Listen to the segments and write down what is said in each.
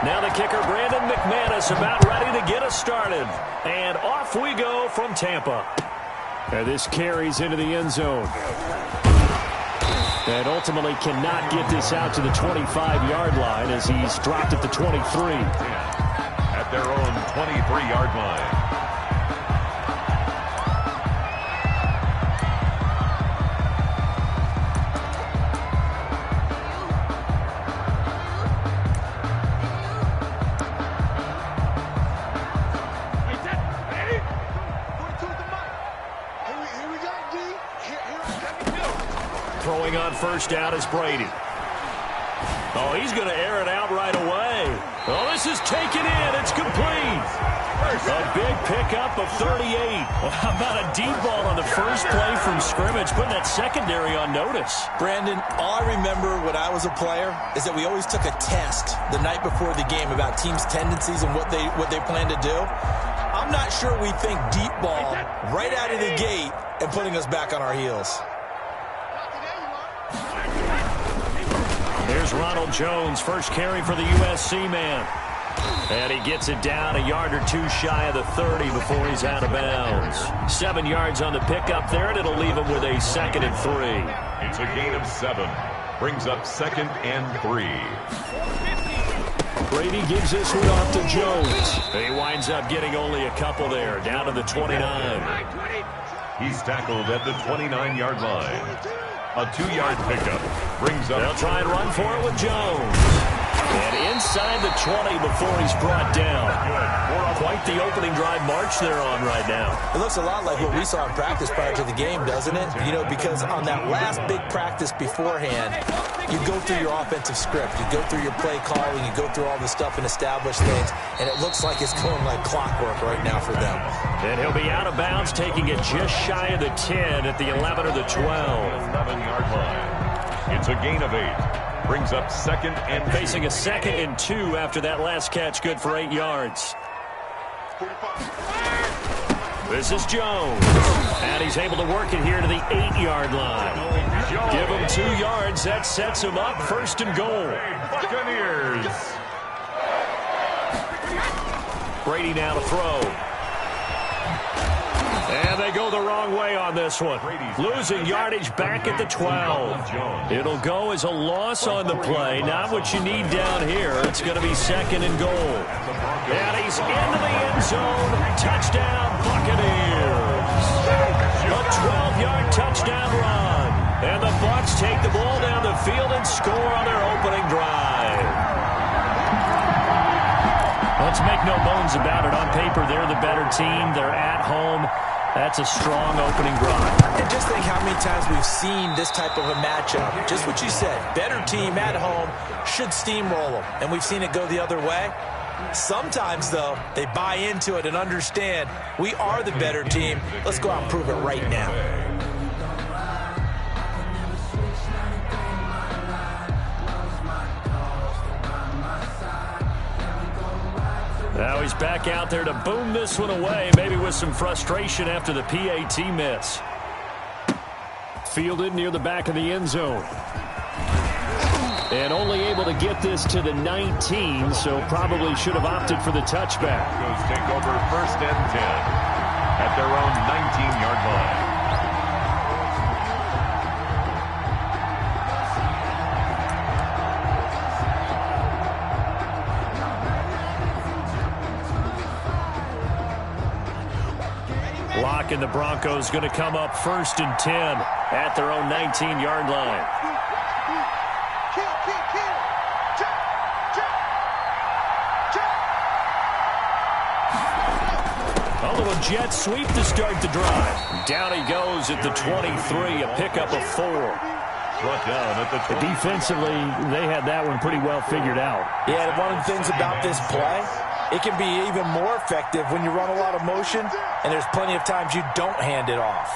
Now the kicker, Brandon McManus, about ready to get us started. And off we go from Tampa. And this carries into the end zone. And ultimately cannot get this out to the 25-yard line as he's dropped at the 23. At their own 23-yard line. Throwing on first down is Brady. Oh, he's going to air it out right away. Oh, this is taken in. It's complete. A big pickup of 38. Well, how about a deep ball on the first play from scrimmage, putting that secondary on notice? Brandon, all I remember when I was a player is that we always took a test the night before the game about teams' tendencies and what they plan to do. I'm not sure we think deep ball right out of the gate and putting us back on our heels. Here's Ronald Jones, first carry for the USC man. And he gets it down a yard or two shy of the 30 before he's out of bounds. 7 yards on the pickup there, and it'll leave him with a 2nd and 3. It's a gain of 7. Brings up 2nd and 3. Brady gives this one off to Jones. He winds up getting only a couple there, down to the 29. He's tackled at the 29-yard line. A 2-yard pickup brings up. They'll try and run for it with Jones. And inside the 20 before he's brought down. Quite the opening drive march they're on right now. It looks a lot like what we saw in practice prior to the game, doesn't it? You know, because on that last big practice beforehand, you go through your offensive script. You go through your play calling. You go through all the stuff and establish things. And it looks like it's going like clockwork right now for them. And he'll be out of bounds, taking it just shy of the 10 at the 11 or the 12. 11-yard line. It's a gain of 8. Brings up 2nd and 2. Facing a 2nd and 2 after that last catch, good for 8 yards. This is Jones. And he's able to work it here to the 8-yard line. Give him 2 yards. That sets him up 1st and goal. Buccaneers. Brady now to throw. And they go the wrong way on this one. Losing yardage back at the 12. It'll go as a loss on the play. Not what you need down here. It's going to be 2nd and goal. And he's into the end zone. Touchdown, Buccaneers. A 12-yard touchdown run. And the Bucs take the ball down the field and score on their opening drive. Let's make no bones about it. On paper, they're the better team. They're at home. That's a strong opening drive. And just think how many times we've seen this type of a matchup. Just what you said, better team at home should steamroll them. And we've seen it go the other way. Sometimes, though, they buy into it and understand we are the better team. Let's go out and prove it right now. Now he's back out there to boom this one away, maybe with some frustration after the PAT miss. Fielded near the back of the end zone. And only able to get this to the 19, so probably should have opted for the touchback. Goes take over 1st and 10 at their own 19-yard line. Lock and the Broncos going to come up 1st and 10 at their own 19-yard line. Although a jet sweep to start the drive. Down he goes at the 23, a pickup of 4. Brought down at the 20. Defensively, they had that one pretty well figured out. Yeah, and one of the things about this play, it can be even more effective when you run a lot of motion, and there's plenty of times you don't hand it off.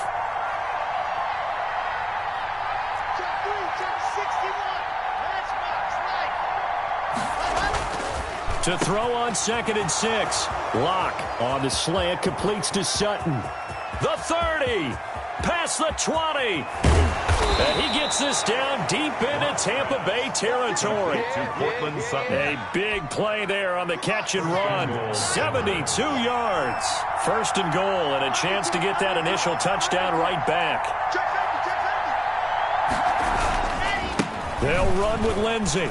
To throw on 2nd and 6. Lock on the slant, completes to Sutton. The 30, past the 20. And he gets this down deep into Tampa Bay territory. A big play there on the catch and run. 72 yards. First and goal, and a chance to get that initial touchdown right back. They'll run with Lindsey.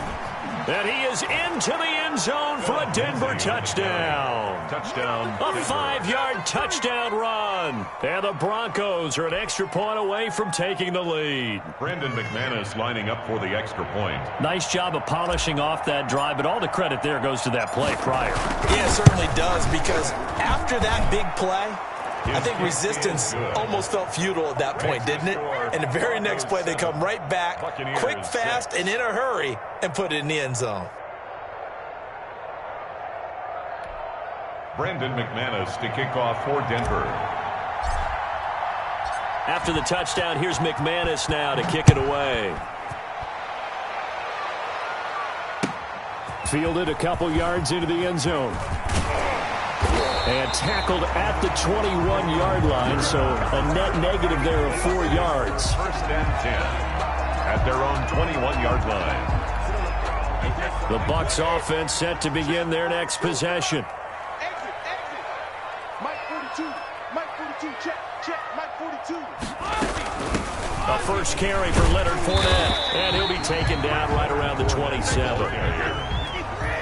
And he is into the end zone for a Denver touchdown. Touchdown. A 5-yard touchdown run. And the Broncos are an extra point away from taking the lead. Brandon McManus lining up for the extra point. Nice job of polishing off that drive, but all the credit there goes to that play prior. Yeah, it certainly does, because after that big play, I think resistance almost felt futile at that point, didn't it? And the very next play, they come right back, quick, fast, and in a hurry, and put it in the end zone. Brandon McManus to kick off for Denver. After the touchdown, here's McManus now to kick it away. Fielded a couple yards into the end zone. And tackled at the 21-yard line, so a net negative there of 4 yards. First and 10 at their own 21-yard line. The Bucs offense set to begin their next possession. Mike 42, check, Mike 42. A first carry for Leonard Fournette, and he'll be taken down right around the 27.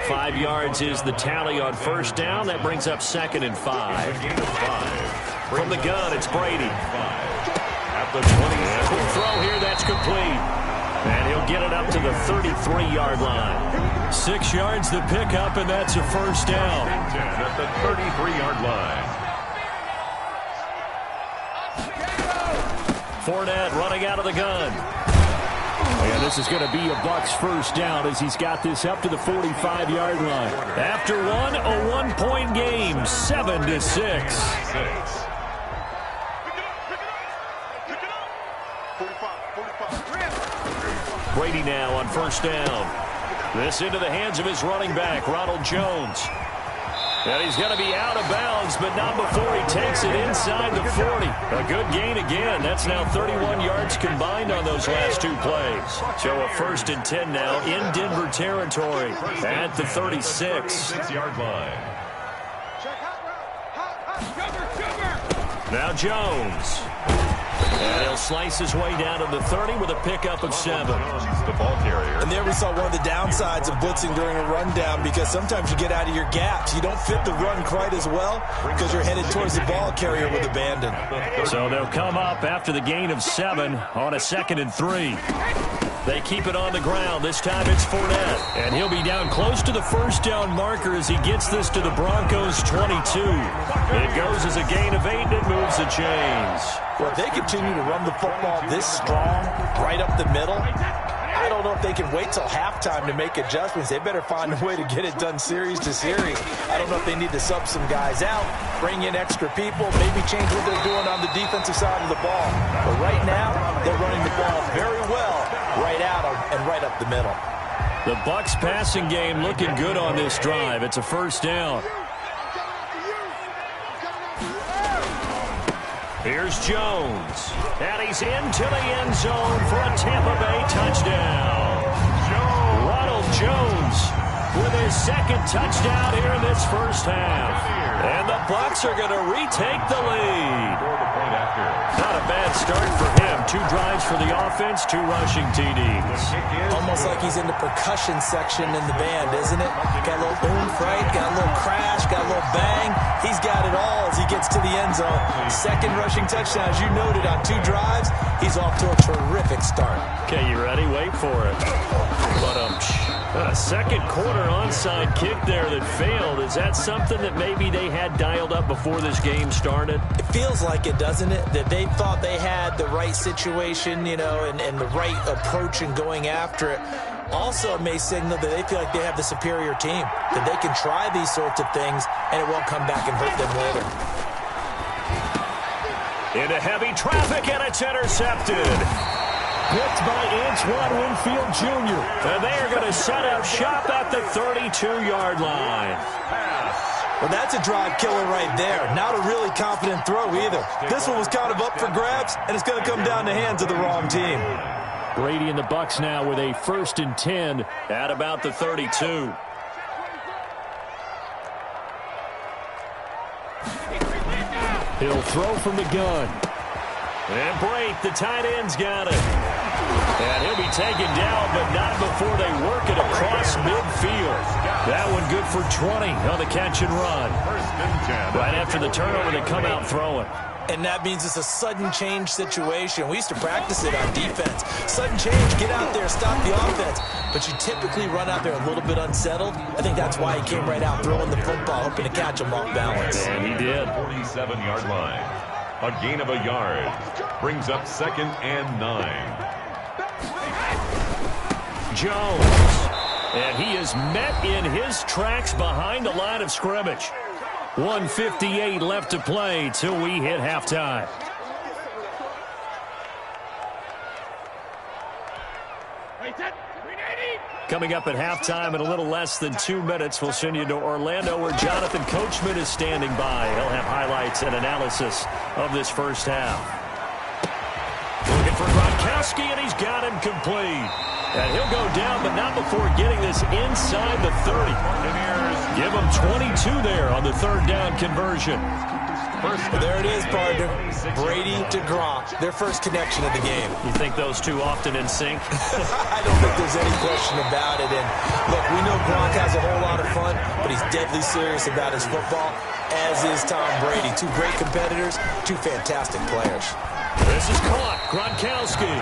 5 yards is the tally on first down. That brings up 2nd and 5. From the gun, it's Brady. At the 20. Quick throw here, that's complete. And he'll get it up to the 33-yard line. 6 yards the pickup, and that's a first down. At the 33-yard line. Fournette running out of the gun. And this is going to be a Bucs first down as he's got this up to the 45-yard line. After one, a one-point game, 7-6. Brady now on first down. This into the hands of his running back, Ronald Jones. And he's going to be out of bounds, but not before he takes it inside the 40. A good gain again. That's now 31 yards combined on those last 2 plays. So a 1st and 10 now in Denver territory at the 36. 6-yard line. Now Jones. And he'll slice his way down to the 30 with a pickup of 7. The ball carrier. And there we saw one of the downsides of blitzing during a rundown, because sometimes you get out of your gaps. You don't fit the run quite as well because you're headed towards the ball carrier with abandon. So they'll come up after the gain of 7 on a 2nd and 3. They keep it on the ground. This time it's Fournette. And he'll be down close to the first down marker as he gets this to the Broncos' 22. It goes as a gain of 8, and it moves the chains. Well, if they continue to run the football this strong, right up the middle, I don't know if they can wait till halftime to make adjustments. They better find a way to get it done series to series. I don't know if they need to sub some guys out, bring in extra people, maybe change what they're doing on the defensive side of the ball. But right now, they're running the ball very well right out and right up the middle. The Bucs passing game looking good on this drive. It's a first down. Here's Jones. And he's into the end zone for a Tampa Bay touchdown. Ronald Jones with his 2nd touchdown here in this first half. And the Bucs are going to retake the lead. Not a bad start for him. 2 drives for the offense, 2 rushing TDs. Almost like he's in the percussion section in the band, isn't it? Got a little oomph, right? Got a little crash, got a little bang. He's got it all as he gets to the end zone. 2nd rushing touchdown, as you noted, on 2 drives. He's off to a terrific start. Okay, you ready? Wait for it. But a 2nd quarter onside kick there that failed. Is that something that maybe they had dialed up before this game started? It feels like it, doesn't it? That they thought they had the right situation, you know, and the right approach in going after it. Also, it may signal that they feel like they have the superior team, that they can try these sorts of things, and it won't come back and hurt them later. Into heavy traffic, and it's intercepted. Picked by Antoine Winfield Jr. And they are going to set up shop at the 32-yard line. Pass Well, that's a drive killer right there. Not a really confident throw either. This one was kind of up for grabs, and it's going to come down the hands of the wrong team. Brady and the Bucs now with a 1st and 10 at about the 32. He'll throw from the gun. And break. The tight end's got it. And he'll be taken down, but not before they work it across midfield. That one good for 20 on the catch and run. Right after the turnover, they come out throwing. And that means it's a sudden change situation. We used to practice it on defense. Sudden change, get out there, stop the offense. But you typically run out there a little bit unsettled. I think that's why he came right out throwing the football, hoping to catch him off balance. And he did. 47-yard line. A gain of a yard. Brings up 2nd and 9. Jones. And he is met in his tracks behind the line of scrimmage. 1:58 left to play till we hit halftime. Coming up at halftime in a little less than 2 minutes, we'll send you to Orlando where Jonathan Coachman is standing by. He'll have highlights and analysis of this first half. Looking for Gronkowski, and he's got him complete. And he'll go down, but not before getting this inside the 30. Give him 22 there on the 3rd down conversion. There it is, partner. Brady to Gronk, their first connection of the game. You think those two often in sync? I don't think there's any question about it. And look, we know Gronk has a whole lot of fun, but he's deadly serious about his football, as is Tom Brady. Two great competitors, two fantastic players. This is caught. Gronkowski.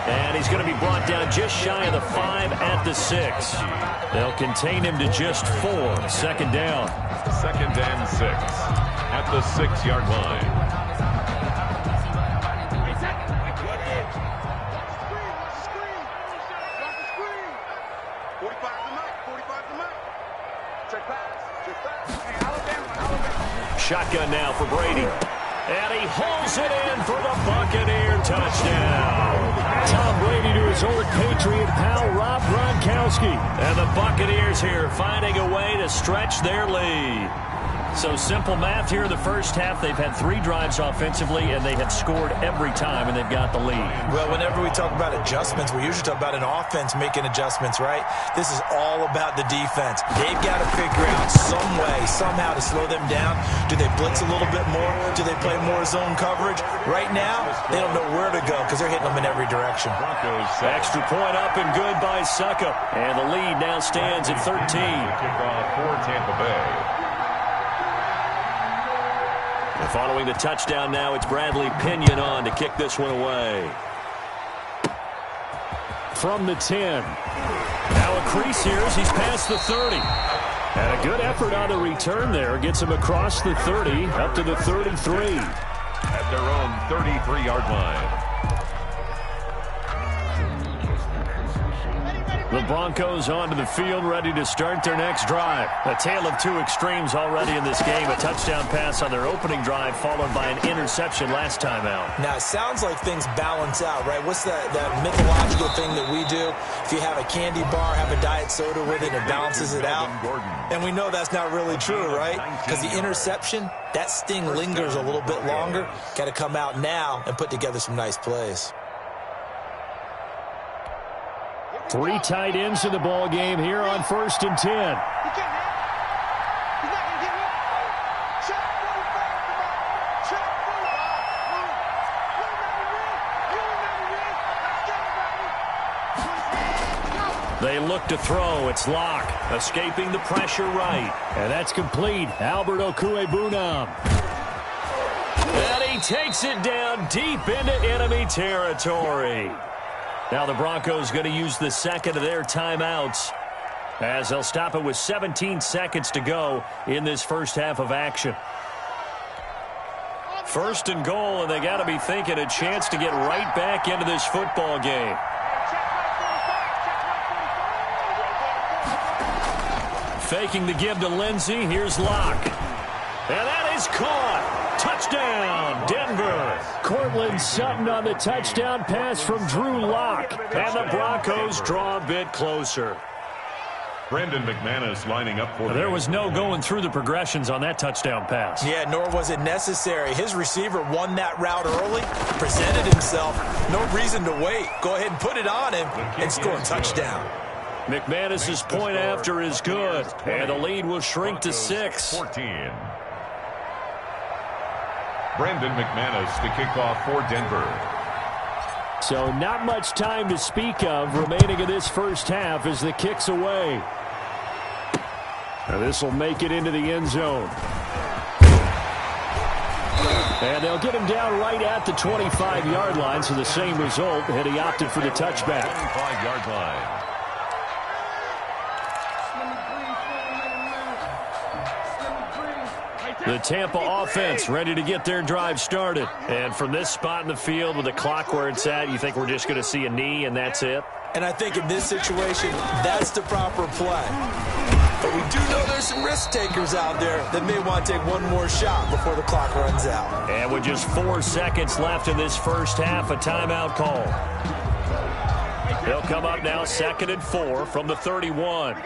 And he's going to be brought down just shy of the 5 at the 6. They'll contain him to just 4. 2nd down. 2nd and 6 at the 6-yard line. Shotgun now for Brady. And he hauls it in for the Buccaneer touchdown. Tom Brady to his old Patriot pal, Rob Gronkowski. And the Buccaneers here finding a way to stretch their lead. So simple math here in the first half. They've had 3 drives offensively, and they have scored every time, and they've got the lead. Well, whenever we talk about adjustments, we usually talk about an offense making adjustments, right? This is all about the defense. They've got to figure out some way, somehow to slow them down. Do they blitz a little bit more? Do they play more zone coverage? Right now, they don't know where to go because they're hitting them in every direction. Extra point up and good by Suckup. And the lead now stands at 13. Kickoff for Tampa Bay. And following the touchdown now, it's Bradley Pinion on to kick this one away. From the 10. Now a crease here as he's past the 30. And a good effort on the return there. Gets him across the 30 up to the 33. At their own 33-yard line. The Broncos onto the field, ready to start their next drive. A tale of 2 extremes already in this game. A touchdown pass on their opening drive, followed by an interception last time out. Now, it sounds like things balance out, right? What's that mythological thing that we do? If you have a candy bar, have a diet soda with it, it balances it out. And we know that's not really true, right? Because the interception, that sting lingers a little bit longer. Got to come out now and put together some nice plays. 3 tight ends in the ball game here on 1st and 10. They look to throw. It's Locke, escaping the pressure right. And that's complete. Albert Okwuegbunam. And he takes it down deep into enemy territory. Now the Broncos going to use the second of their timeouts as they'll stop it with 17 seconds to go in this first half of action. 1st and goal, and they got to be thinking a chance to get right back into this football game. Faking the give to Lindsey. Here's Locke. And that is caught. Touchdown, Denver. Cortland Sutton on the touchdown pass from Drew Lock. And the Broncos draw a bit closer. Brandon McManus lining up for There was no going through the progressions on that touchdown pass. Yeah, nor was it necessary. His receiver won that route early, presented himself. No reason to wait. Go ahead and put it on him and score a touchdown. McManus's point after is good, and the lead will shrink to 6. 14. Brandon McManus to kick off for Denver. So not much time to speak of remaining in this first half as the kick's away. Now this will make it into the end zone. And they'll get him down right at the 25-yard line, so the same result, and he opted for the touchback. 25-yard line. The Tampa offense ready to get their drive started. And from this spot in the field with the clock where it's at, you think we're just going to see a knee and that's it? And I think in this situation, that's the proper play. But we do know there's some risk takers out there that may want to take one more shot before the clock runs out. And with just 4 seconds left in this first half, a timeout call. They'll come up now 2nd and 4 from the 31.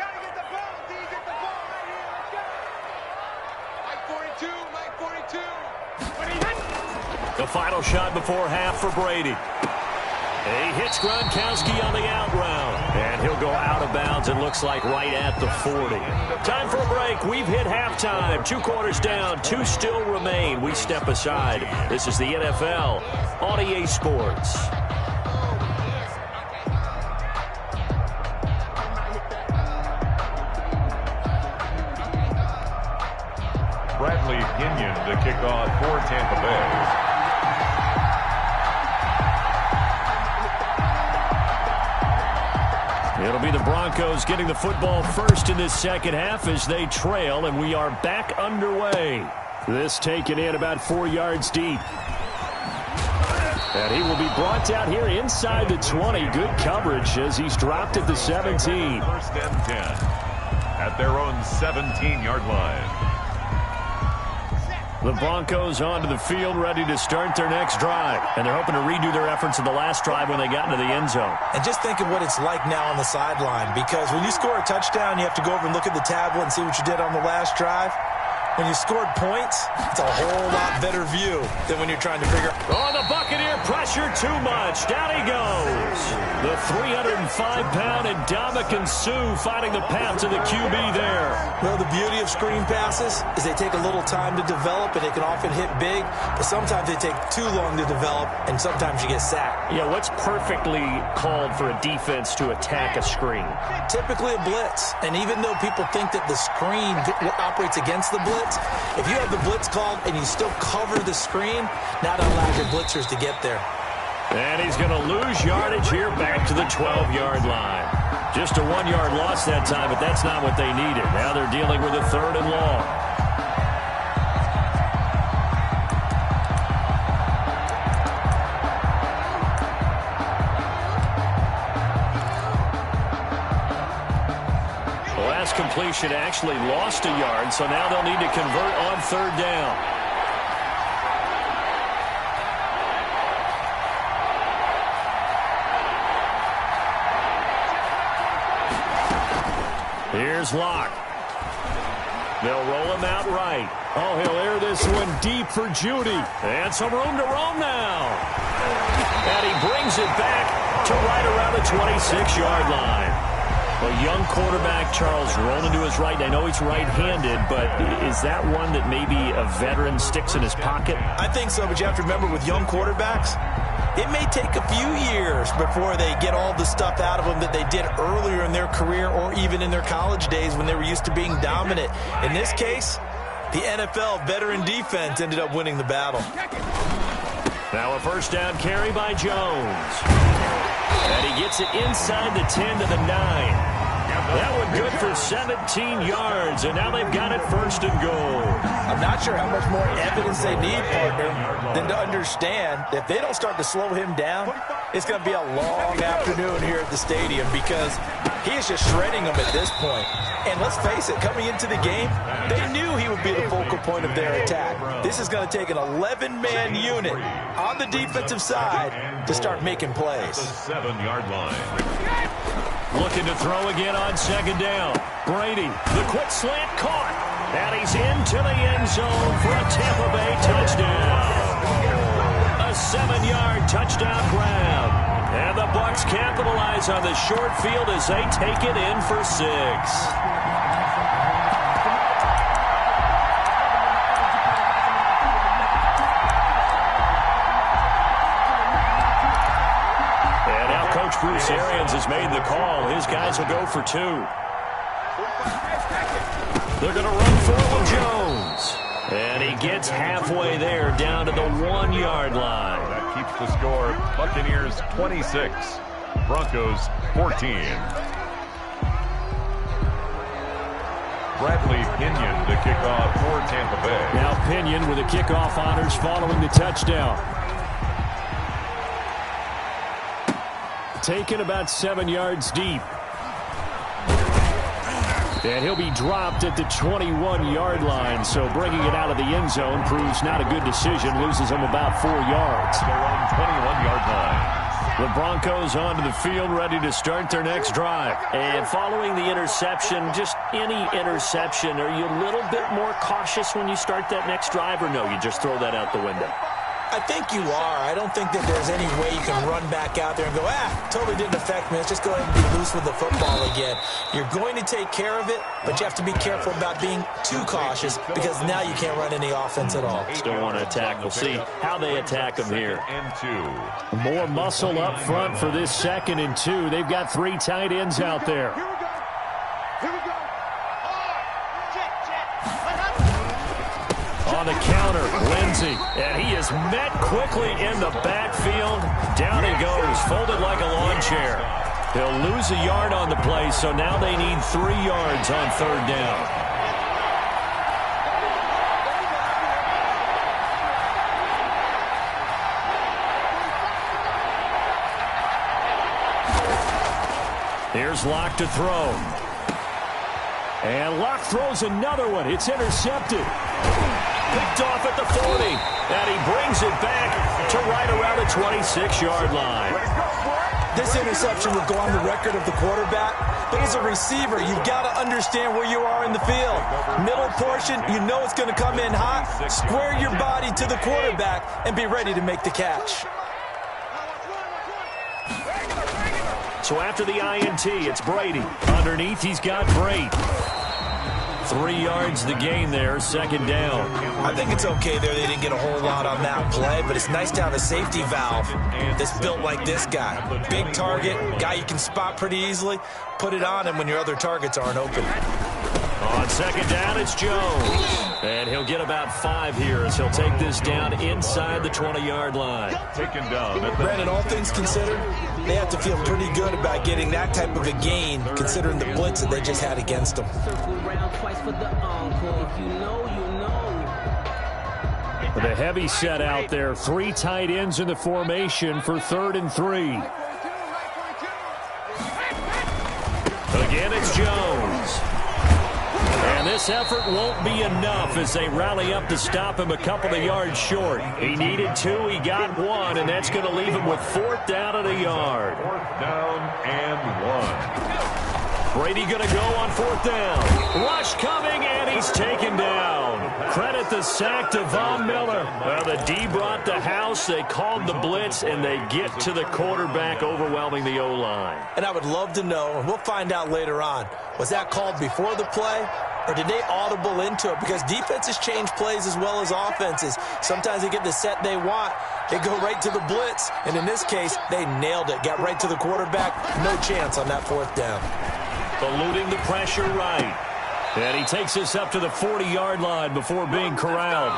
The final shot before half for Brady. He hits Gronkowski on the out route. And he'll go out of bounds, it looks like, right at the 40. Time for a break. We've hit halftime. 2 quarters down, 2 still remain. We step aside. This is the NFL on EA Sports. Bradley Pinion to kick off for Tampa Bay. It'll be the Broncos getting the football first in this second half as they trail, and we are back underway. This taken in about 4 yards deep. And he will be brought down here inside the 20. Good coverage as he's dropped at the 17. 1st and 10 at their own 17-yard line. The Broncos onto the field, ready to start their next drive. And they're hoping to redo their efforts in the last drive when they got into the end zone. And just think of what it's like now on the sideline, because when you score a touchdown, you have to go over and look at the tablet and see what you did on the last drive. When you scored points, it's a whole lot better view than when you're trying to figure out. Oh, the Buccaneer pressure too much. Down he goes. The 305-pound Ndamukong Suh finding the path to the QB there. Well, the beauty of screen passes is they take a little time to develop, and they can often hit big, but sometimes they take too long to develop, and sometimes you get sacked. Yeah, what's perfectly called for a defense to attack a screen? Typically a blitz, and even though people think that the screen operates against the blitz, if you have the blitz called and you still cover the screen, that allows your blitzers to get there. And he's going to lose yardage here back to the 12-yard line. Just a 1-yard loss that time, but that's not what they needed. Now they're dealing with a 3rd and long. The last completion actually lost a yard, so now they'll need to convert on 3rd down. Here's Locke. They'll roll him out right. Oh, he'll air this one deep for Judy. And some room to roam now. And he brings it back to right around the 26-yard line. A young quarterback, Charles, rolling to his right. I know he's right-handed, but is that one that maybe a veteran sticks in his pocket? I think so, but you have to remember with young quarterbacks, it may take a few years before they get all the stuff out of them that they did earlier in their career or even in their college days when they were used to being dominant. In this case, the NFL veteran defense ended up winning the battle. Now a 1st down carry by Jones. And he gets it inside the 10 to the 9. That one good for 17 yards, and now they've got it 1st and goal. I'm not sure how much more evidence they need, partner, than to understand that if they don't start to slow him down, it's going to be a long afternoon here at the stadium because he is just shredding them at this point. And let's face it, coming into the game, they knew he would be the focal point of their attack. This is going to take an 11-man unit on the defensive side to start making plays. The 7-yard line. Looking to throw again on second down. Brady, the quick slant caught. And he's into the end zone for a Tampa Bay touchdown. A 7-yard touchdown grab. And the Bucs capitalize on the short field as they take it in for 6. Bruce Arians has made the call. His guys will go for 2. They're going to run forward Jones. And he gets halfway there down to the 1-yard line. That keeps the score. Buccaneers 26. Broncos 14. Bradley Pinion the kickoff for Tampa Bay. Now Pinion with the kickoff honors following the touchdown. Taken about 7 yards deep. And he'll be dropped at the 21-yard line, so bringing it out of the end zone proves not a good decision. Loses him about 4 yards. Their own 21-yard line. The Broncos onto the field, ready to start their next drive. And following the interception, just any interception, are you a little bit more cautious when you start that next drive, or no, you just throw that out the window? I think you are. I don't think that there's any way you can run back out there and go, totally didn't affect me. Let's just go ahead and be loose with the football again. You're going to take care of it, but you have to be careful about being too cautious because now you can't run any offense at all. Still want to attack. We'll see how they attack them here. More muscle up front for this 2nd and 2. They've got 3 tight ends out there. Here we go. On the counter, Lindsey, and he is met quickly in the backfield. Down he goes, folded like a lawn chair. He'll lose a yard on the play, so now they need 3 yards on 3rd down. Here's Locke to throw. And Locke throws another one. It's intercepted. Picked off at the 40, and he brings it back to right around the 26-yard line. This interception will go on the record of the quarterback, but as a receiver, you've got to understand where you are in the field. Middle portion, you know it's going to come in hot. Square your body to the quarterback and be ready to make the catch. So after the INT, it's Brady. Underneath, he's got Brate. 3 yards the gain there, 2nd down. I think it's okay there. They didn't get a whole lot on that play, but it's nice to have a safety valve that's built like this guy. Big target, guy you can spot pretty easily. Put it on him when your other targets aren't open. On 2nd down, it's Jones. And he'll get about 5 here as he'll take this down inside the 20-yard line. Taken down. Brandon, all things considered, they have to feel pretty good about getting that type of a gain, considering the blitz that they just had against them. With a heavy set out there, 3 tight ends in the formation for 3rd and 3. Again, it's Jones. And this effort won't be enough as they rally up to stop him a couple of yards short. He needed 2, he got 1, and that's going to leave him with 4th down and a yard. 4th down and 1. Brady going to go on 4th down. Rush coming, and he's taken down. Credit the sack to Von Miller. Well, the D brought the house. They called the blitz, and they get to the quarterback, overwhelming the O-line. And I would love to know, and we'll find out later on, was that called before the play, or did they audible into it? Because defenses change plays as well as offenses. Sometimes they get the set they want. They go right to the blitz, and in this case, they nailed it. Got right to the quarterback. No chance on that 4th down. Eluding the pressure right. And he takes us up to the 40-yard line before being corralled.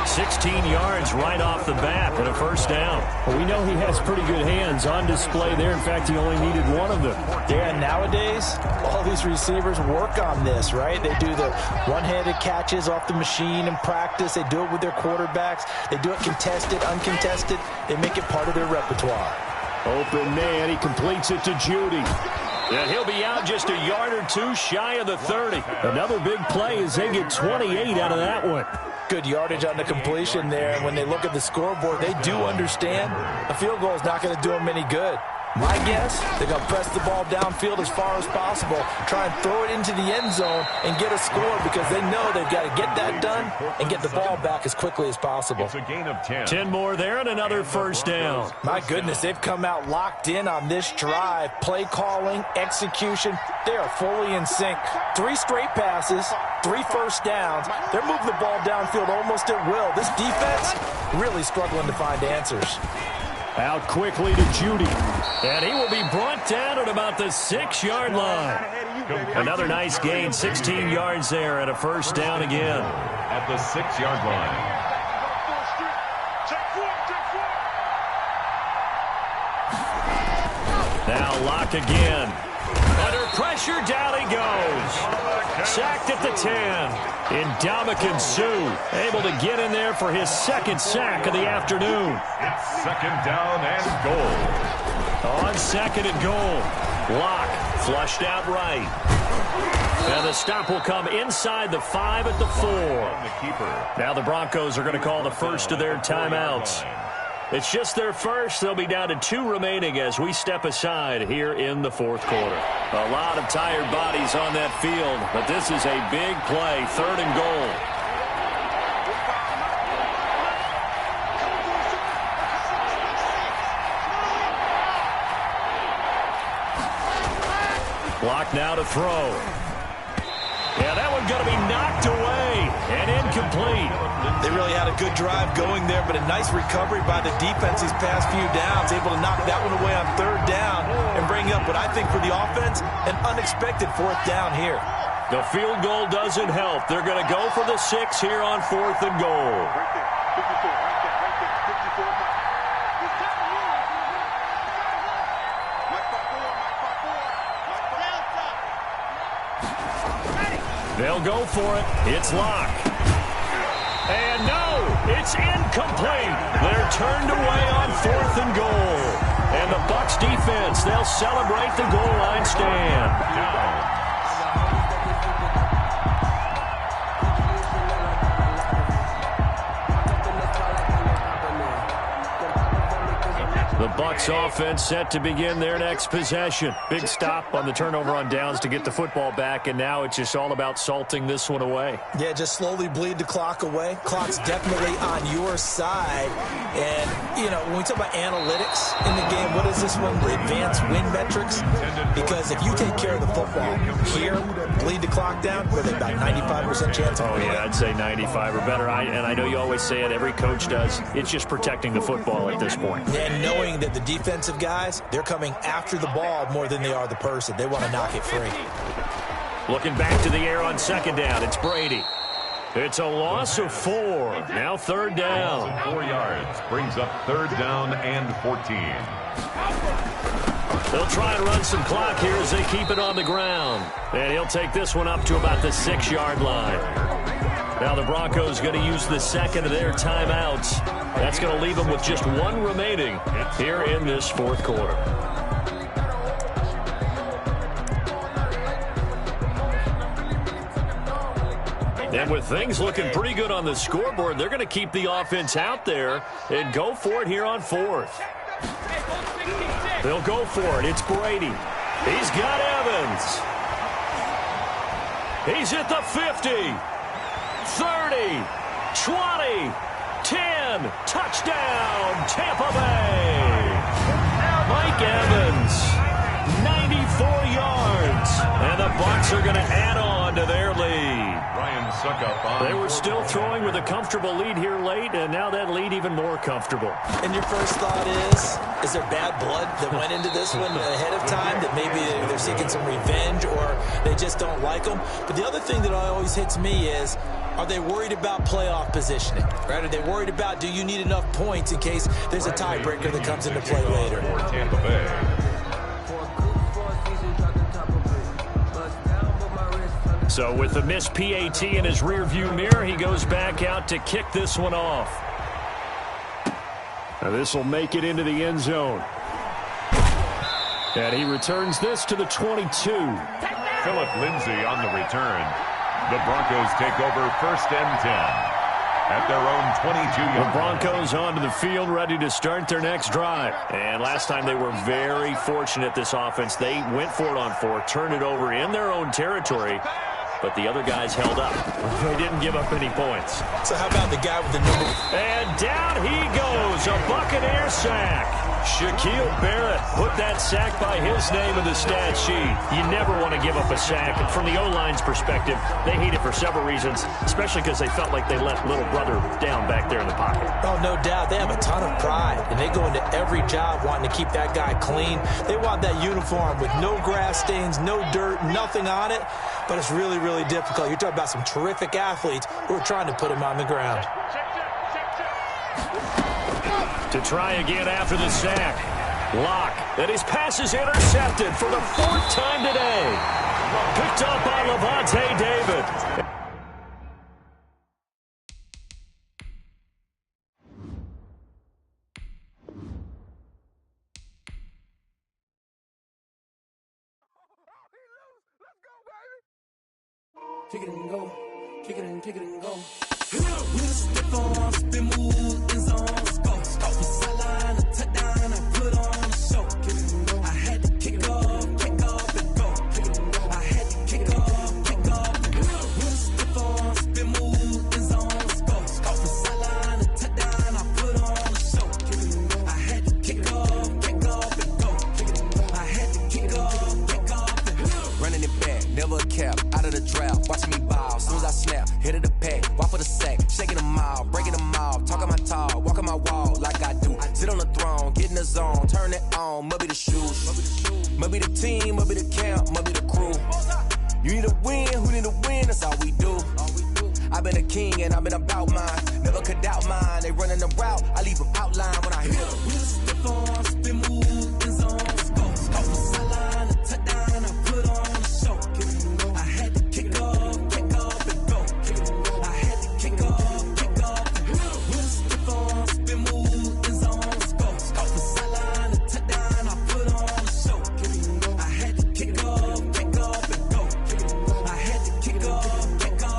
16 yards right off the bat and a 1st down. Well, we know he has pretty good hands on display there. In fact, he only needed 1 of them. Yeah, nowadays, all these receivers work on this, right? They do the one-handed catches off the machine in practice. They do it with their quarterbacks. They do it contested, uncontested. They make it part of their repertoire. Open man, he completes it to Judy. And he'll be out just a yard or 2 shy of the 30. Another big play as they get 28 out of that one. Good yardage on the completion there. When they look at the scoreboard, they do understand a field goal is not going to do them any good. My guess, they're going to press the ball downfield as far as possible, try and throw it into the end zone and get a score because they know they've got to get that done and get the ball back as quickly as possible. It's a gain of 10. 10 more there and another first down. My goodness, they've come out locked in on this drive. Play calling, execution, they are fully in sync. 3 straight passes, 3 first downs. They're moving the ball downfield almost at will. This defense really struggling to find answers. Out quickly to Judy. And he will be brought down at about the 6-yard line. Another nice gain, 16 yards there and a first down again. At the 6-yard line. Now Locke again. Under pressure, down he goes. Sacked at the 10. Ndamukong Suh able to get in there for his 2nd sack of the afternoon. It's 2nd down and goal. On 2nd and goal. Locke flushed out right. And the stop will come inside the 5 at the 4. Now the Broncos are going to call the first of their timeouts. It's just their first. They'll be down to 2 remaining as we step aside here in the 4th quarter. A lot of tired bodies on that field, but this is a big play, 3rd and goal. Block now to throw. Yeah, that one's going to be knocked away and incomplete. They really had a good drive going there, but a nice recovery by the defense these past few downs, able to knock that one away on 3rd down and bring up what I think for the offense, an unexpected 4th down here. The field goal doesn't help. They're going to go for the 6 here on 4th and goal. They'll go for it. It's Locke. And no, it's incomplete. They're turned away on 4th and goal. And the Bucs defense, they'll celebrate the goal line stand. Down. The Bucs offense set to begin their next possession. Big stop on the turnover on downs to get the football back, and now it's just all about salting this one away. Yeah, just slowly bleed the clock away. Clock's definitely on your side. And, you know, when we talk about analytics in the game, what is this one? Advanced win metrics? Because if you take care of the football here, bleed the clock down, with about 95% chance of winning. Yeah, I'd say 95 or better. And I know you always say it, every coach does. It's just protecting the football at this point. And knowing that the defensive guys, they're coming after the ball more than they are the person. They want to knock it free. Looking back to the air on 2nd down, it's Brady. It's a loss of 4. Now 3rd down. 4 yards brings up 3rd down and 14. They'll try and run some clock here as they keep it on the ground. And he'll take this one up to about the 6-yard line. Now the Broncos going to use the 2nd of their timeouts. That's going to leave them with just 1 remaining here in this 4th quarter. And with things looking pretty good on the scoreboard, they're going to keep the offense out there and go for it here on 4th. They'll go for it. It's Brady. He's got Evans. He's at the 50. 30. 20. 10. Touchdown, Tampa Bay. Mike Evans. 94 yards. And the Bucs are going to add on to their lead. They were still throwing with a comfortable lead here late, and now that lead even more comfortable. And your first thought is there bad blood that went into this one ahead of time, that maybe they're seeking some revenge or they just don't like them? But the other thing that always hits me is, are they worried about playoff positioning? Right? Are they worried about, do you need enough points in case there's a tiebreaker that comes into play later? Tampa Bay. So with the missed PAT in his rearview mirror, he goes back out to kick this one off. Now this will make it into the end zone. And he returns this to the 22. Phillip Lindsay on the return. The Broncos take over 1st and 10. at their own 22-yard. The Broncos onto the field, ready to start their next drive. And last time they were very fortunate, this offense. They went for it on 4, turned it over in their own territory, but the other guys held up. They didn't give up any points. So how about the guy with the number? And down he goes, a Buccaneer sack. Shaquille Barrett put that sack by his name in the stat sheet. You never want to give up a sack. And from the O-line's perspective, they hate it for several reasons, especially because they felt like they let little brother down back there in the pocket. Oh, no doubt. They have a ton of pride, and they go into every job wanting to keep that guy clean. They want that uniform with no grass stains, no dirt, nothing on it. But it's really, really difficult. You're talking about some terrific athletes who are trying to put him on the ground. To try again after the sack. Locke, and his pass is intercepted for the 4th time today. Picked up by Levante David. Kick it and go, kick it and go. With a stiff arm, spin move, in zone, go. Stop the sideline, a touchdown, I put on a show. I had to kick off and go. I had to kick off and go. With a stiff arm, spin move, in zone, go. Stop the sideline, a touchdown, I put on a show. I had to kick off and go. I had to kick off and go. Running it back, never a cap, out of the draft, watching me ball. Soon as I snap, hit of the pack, walk for the sack, shaking them all, breaking them all, talking my talk, walking my wall like I do. Sit on the throne, get in the zone, turn it on, must be the shoes, must be the team, must be the camp, must be the crew. You need a win, who need a win, that's all we do. I've been a king and I've been about mine, never could doubt mine. They running the route, I leave them outline when I hit them. We just step on, spin move, in zone, go. Stop the sideline, a touchdown, I put on a show. I had to kick off and go. I had to kick off and go. We just step on, spin move, in zone, go. Stop the sideline, a touchdown, I put on a show. I had to kick off and go. I had to kick off and go.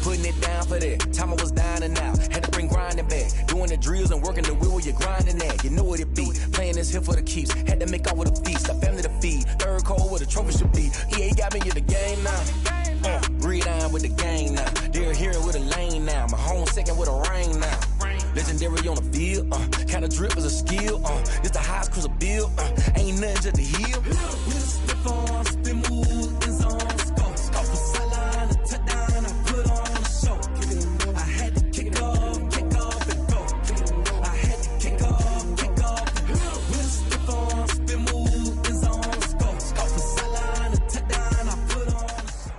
Putting it down for that. Time I was down and out. Had to bring grinding back. Doing the drills and working the wheel where you're grinding at. You know what it be. Playing this here for the keeps. Had to make off with a feast. A family to feed. Third cold where the trophy should be. EA got me in the game now. Breed on with the game now. They're here with a lane now. My home second with a rain now. Legendary on the field. Kind of drip is a skill. It's the highest cruiser bill. Ain't nothing just to heal. We just step on, spin move, in zone, go. Stop the sideline, a touchdown, I put on a show. I had to kick off and go. I had to kick off and go. We just step on, spin move, in zone, go. Stop the sideline, a touchdown, I put on a show.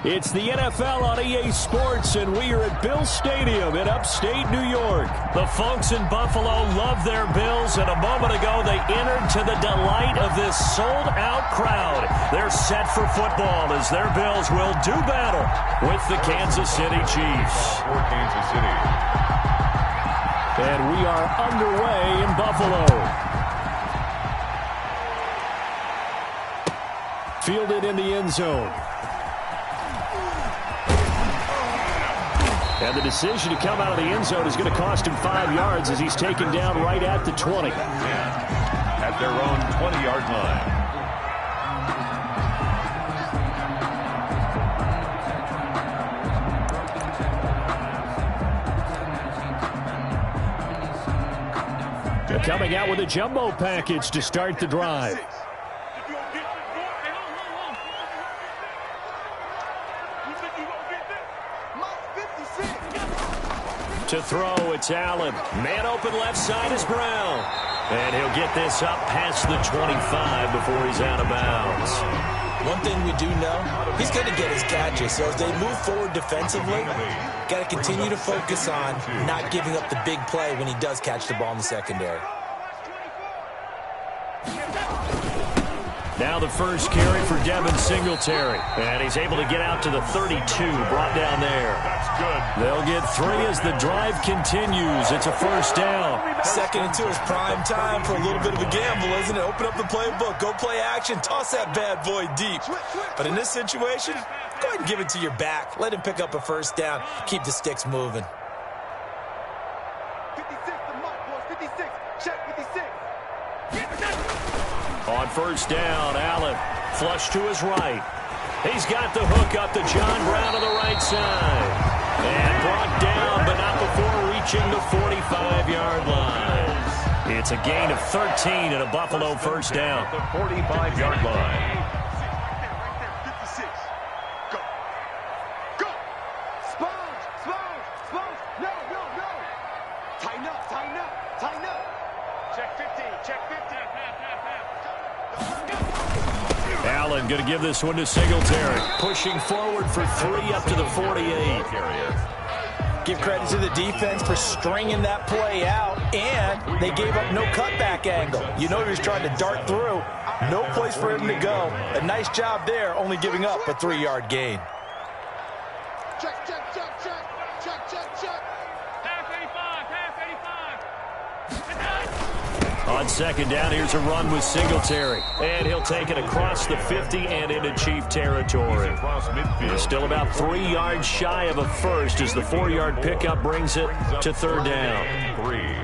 It's the NFL on EA Sports, and we are at Bill Stadium in upstate New York. The folks in Buffalo love their Bills, and a moment ago they entered to the delight of this sold-out crowd. They're set for football as their Bills will do battle with the Kansas City Chiefs. For Kansas City. And we are underway in Buffalo. Fielded in the end zone. And the decision to come out of the end zone is going to cost him 5 yards as he's taken down right at the 20. At their own 20-yard line. They're coming out with a jumbo package to start the drive. To throw, it's Allen. Man open left side is Brown. And he'll get this up past the 25 before he's out of bounds. One thing we do know, he's going to get his catches. So as they move forward defensively, got to continue to focus on not giving up the big play when he does catch the ball in the secondary. Now the first carry for Devin Singletary. And he's able to get out to the 32, brought down there. That's good. They'll get 3 as the drive continues. It's a first down. 2nd and 2 is prime time for a little bit of a gamble, isn't it? Open up the playbook, go play action, toss that bad boy deep. But in this situation, go ahead and give it to your back. Let him pick up a first down. Keep the sticks moving. 56, the mark, boys. 56. Check 56. On first down, Allen flush to his right. He's got the hook up to John Brown to the right side. And brought down, but not before reaching the 45-yard line. It's a gain of 13 and a Buffalo first down. The 45-yard line. Right there, 56. Go. Go. Sponge. No. Tighten up. Check 50. Allen going to give this one to Singletary. Pushing forward for 3 up to the 48. Give credit to the defense for stringing that play out, and they gave up no cutback angle. You know he was trying to dart through. No place for him to go. A nice job there, only giving up a 3-yard gain. Check. On second down, here's a run with Singletary. And he'll take it across the 50 and into Chief territory. He's still about 3 yards shy of a first as the 4-yard pickup brings it to third down. 3. And here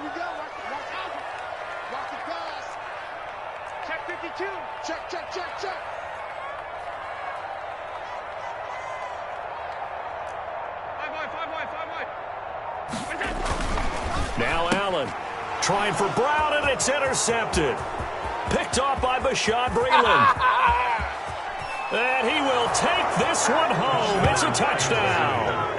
we go. Watch the pass. Check 52. Check. 5 wide. Now Allen trying for Brown, and it's intercepted. Picked off by Bashaud Breeland. And he will take this one home. It's a touchdown.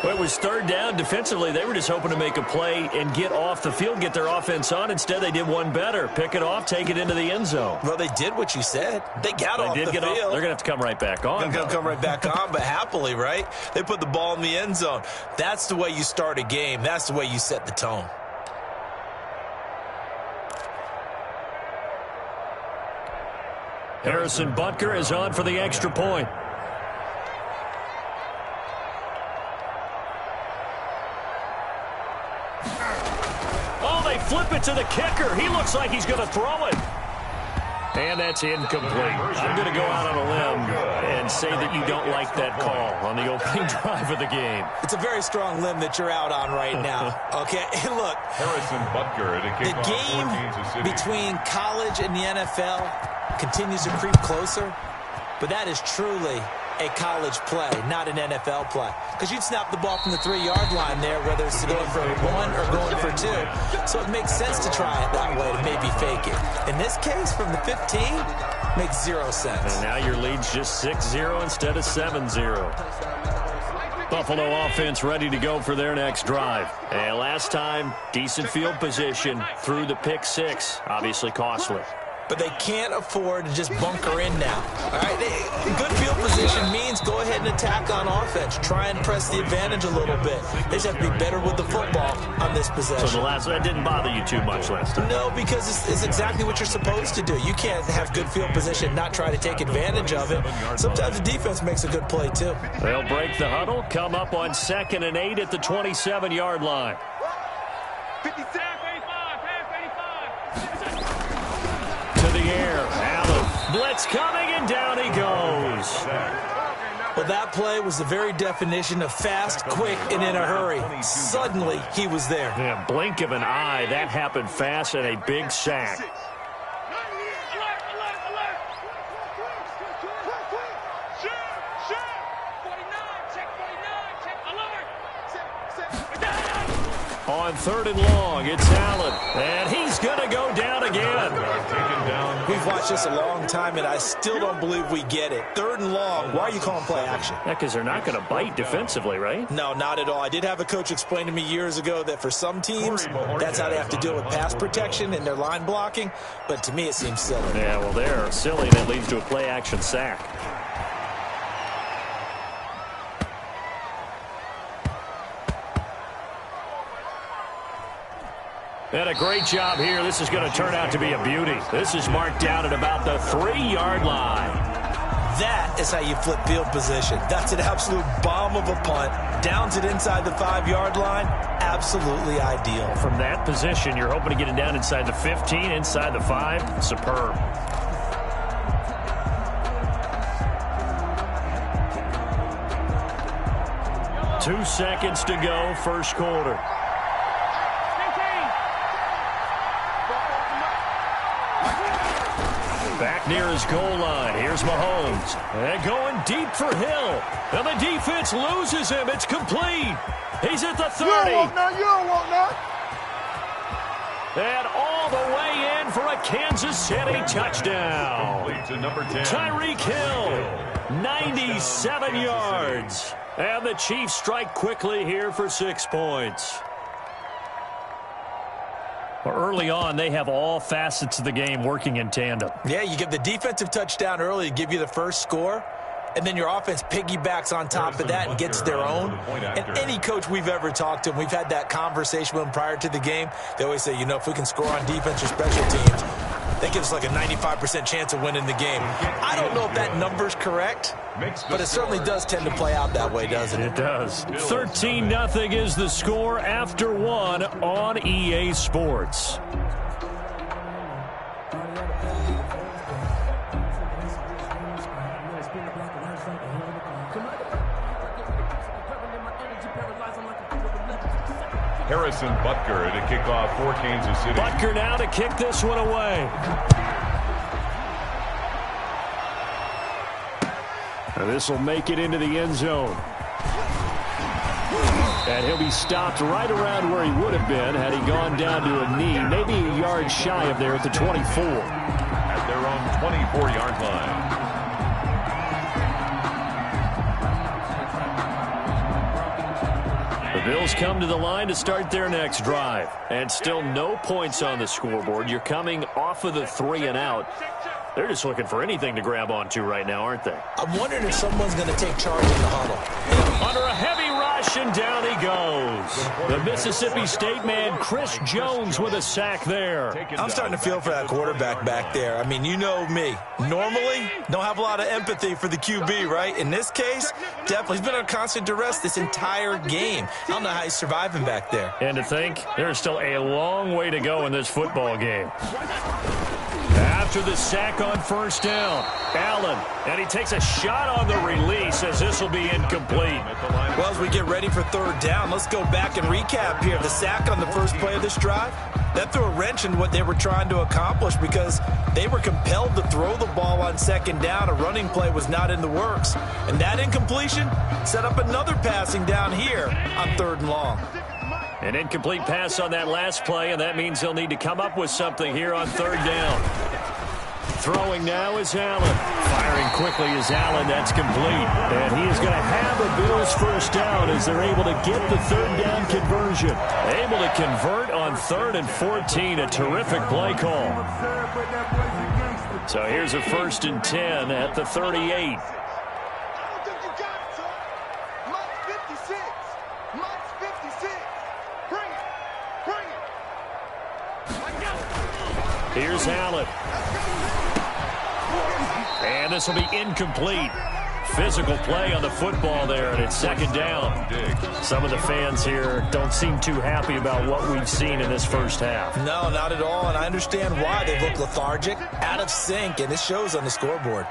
Well, it was third down. Defensively, they were just hoping to make a play and get off the field, get their offense on. Instead, they did one better. Pick it off, take it into the end zone. Well, they did what you said. They got off the field. They're going to have to come right back on. They're going to come right back on, but happily, right? They put the ball in the end zone. That's the way you start a game. That's the way you set the tone. Harrison Butker is on for the extra point. Oh, they flip it to the kicker. He looks like he's going to throw it. And that's incomplete. I'm going to go out on a limb and say that you don't like that call on the opening drive of the game. It's a very strong limb that you're out on right now. Okay, look. Harrison Butker to kick The off game for Kansas City. between college and the NFL continues to creep closer, but that is truly a college play, not an NFL play. Because you'd snap the ball from the 3-yard line there, whether it's going for 1 or going for 2. So it makes sense to try it that way to maybe fake it. In this case, from the 15, makes 0 sense. And now your lead's just 6-0 instead of 7-0. Buffalo offense ready to go for their next drive. And last time, decent field position through the pick 6. Obviously costly. But they can't afford to just bunker in now. All right, good field position means go ahead and attack on offense. Try and press the advantage a little bit. They just have to be better with the football on this possession. So that didn't bother you too much last time? No, because it's exactly what you're supposed to do. You can't have good field position, not try to take advantage of it. Sometimes the defense makes a good play, too. They'll break the huddle, come up on 2nd and 8 at the 27-yard line. 56. To the air, Allen. Blitz coming, and down he goes. Well, that play was the very definition of fast, quick, and in a hurry. Suddenly, he was there. Yeah, blink of an eye. That happened fast and a big sack. On 3rd and long, it's Allen. And he's going to go down again. We've watched this a long time, and I still don't believe we get it. 3rd and long, why are you calling play action? Yeah, because they're not going to bite defensively, right? No, not at all. I did have a coach explain to me years ago that for some teams, that's how they have to deal with pass protection and their line blocking. But to me, it seems silly. Yeah, well, they're silly, and it leads to a play action sack. And a great job here. This is going to turn out to be a beauty. This is marked down at about the 3-yard line. That is how you flip field position. That's an absolute bomb of a punt. Downs it inside the 5-yard line. Absolutely ideal. From that position, you're hoping to get it down inside the 15, inside the 5. Superb. 2 seconds to go, first quarter. Back near his goal line. Here's Mahomes. And going deep for Hill. And the defense loses him. It's complete. He's at the 30. You don't want none. And all the way in for a Kansas City touchdown. To number 10. Tyreek Hill, 97 yards. And the Chiefs strike quickly here for 6 points. Early on, they have all facets of the game working in tandem. Yeah, you give the defensive touchdown early to give you the first score, and then your offense piggybacks on top of that and gets their own. And any coach we've ever talked to, and we've had that conversation with them prior to the game, they always say, you know, if we can score on defense or special teams, that gives us like a 95% chance of winning the game. I don't know if that number's correct, but it certainly does tend to play out that way, doesn't it? It does. 13-0 is the score after 1 on EA Sports. Harrison Butker to kick off for Kansas City. Butker now to kick this one away. This will make it into the end zone. And he'll be stopped right around where he would have been had he gone down to a knee, maybe a yard shy of there at the 24. At their own 24-yard line. The Bills come to the line to start their next drive. And still no points on the scoreboard. You're coming off of the 3 and out. They're just looking for anything to grab onto right now, aren't they? I'm wondering if someone's going to take charge in the huddle. Under a heavy rush, and down he goes. The Mississippi State man, Chris Jones, with a sack there. I'm starting to feel for that quarterback back there. I mean, you know me. Normally, don't have a lot of empathy for the QB, right? In this case, definitely. He's been under constant duress this entire game. I don't know how he's surviving back there. And to think, there's still a long way to go in this football game. After the sack on first down, Allen, and he takes a shot on the release as this will be incomplete. Well, as we get ready for third down, let's go back and recap here. The sack on the first play of this drive, that threw a wrench in what they were trying to accomplish because they were compelled to throw the ball on second down. A running play was not in the works. And that incompletion set up another passing down here on third and long. An incomplete pass on that last play, and that means they'll need to come up with something here on third down. Throwing now is Allen. Firing quickly is Allen. That's complete. And he is going to have the Bills first down as they're able to get the third down conversion. Able to convert on 3rd and 14. A terrific play call. So here's a 1st and 10 at the 38. Here's Allen. And this will be incomplete. Physical play on the football there, and it's second down. Some of the fans here don't seem too happy about what we've seen in this first half. No, not at all, and I understand why. They look lethargic, out of sync, and it shows on the scoreboard.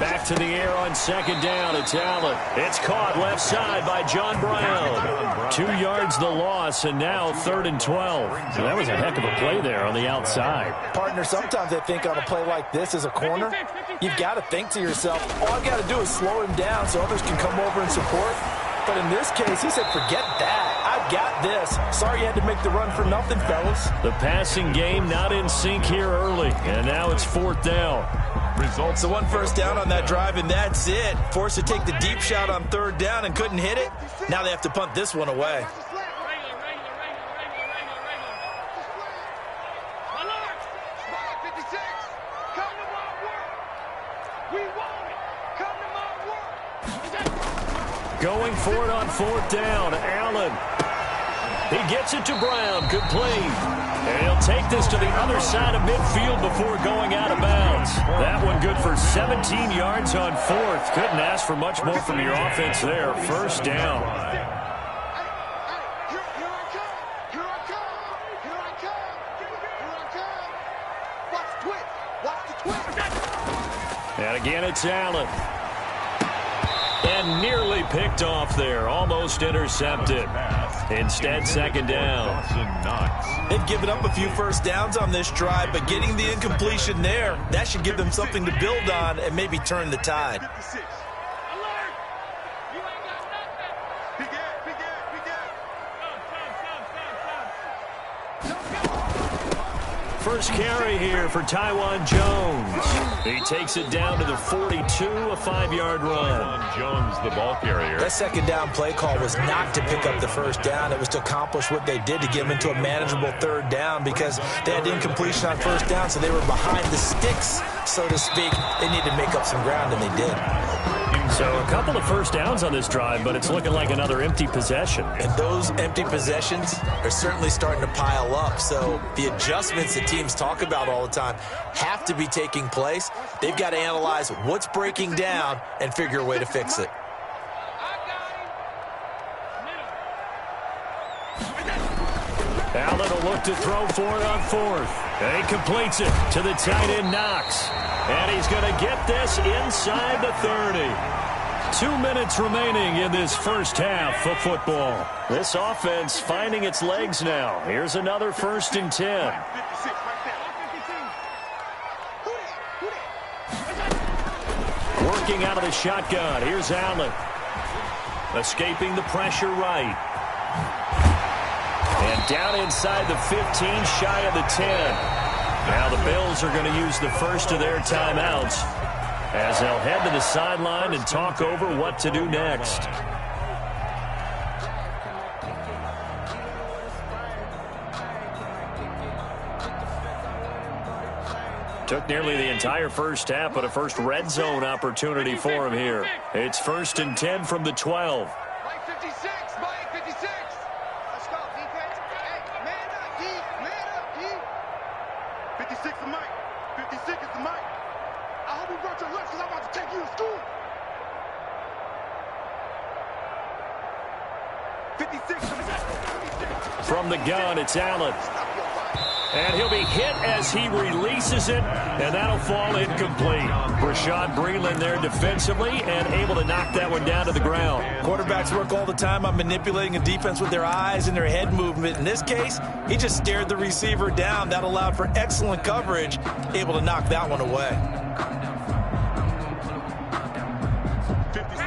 Back to the air on second down. It's Allen. It's caught left side by John Brown. 2 yards the loss, and now 3rd and 12. So that was a heck of a play there on the outside. Partner, sometimes I think on a play like this as a corner, you've got to think to yourself, all I've got to do is slow him down so others can come over and support. But in this case, he said, forget that. I've got this. Sorry you had to make the run for nothing, fellas. The passing game not in sync here early, and now it's 4th down. Results. So 1 first down on that drive, and that's it. Forced to take the deep shot on 3rd down and couldn't hit it. Now they have to punt this one away. Going for it on 4th down. Allen. He gets it to Brown. Complete. And he'll take this to the other side of midfield before going out of bounds. That one good for 17 yards on 4th. Couldn't ask for much more from your offense there. First down. Watch Again, it's Allen. And nearly picked off there. Almost intercepted. Instead, second down. They've given up a few first downs on this drive, but getting the incompletion there, that should give them something to build on and maybe turn the tide. First carry here for Taiwan Jones. He takes it down to the 42, a 5-yard run. Jones, the ball carrier. That second down play call was not to pick up the first down. It was to accomplish what they did to get them into a manageable third down because they had incompletion on first down, so they were behind the sticks, so to speak. They needed to make up some ground, and they did. So a couple of first downs on this drive, but it's looking like another empty possession. And those empty possessions are certainly starting to pile up. So the adjustments that teams talk about all the time have to be taking place. They've got to analyze what's breaking down and figure a way to fix it. Allen will look to throw for it on fourth. And he completes it to the tight end, Knox. And he's going to get this inside the 30. 2 minutes remaining in this first half of football. This offense finding its legs now. Here's another 1st and 10. Working out of the shotgun. Here's Allen. Escaping the pressure right. And down inside the 15, shy of the 10. Now the Bills are going to use the first of their timeouts as they'll head to the sideline and talk over what to do next. Took nearly the entire first half, but a first red zone opportunity for him here. It's 1st and 10 from the 12. Mike 56, Mike 56. Let's go, defense. Hey, man up, D. Man up, D. 56 is Mike. 56 is the Mike. I hope you brought your lunch because I'm about to take you to school. 56 is Mike. From the gun, it's Allen. And he'll be hit as he releases it, and that'll fall incomplete. Rashad Breeland there defensively and able to knock that one down to the ground. Quarterbacks work all the time on manipulating a defense with their eyes and their head movement. In this case, he just stared the receiver down. That allowed for excellent coverage, able to knock that one away.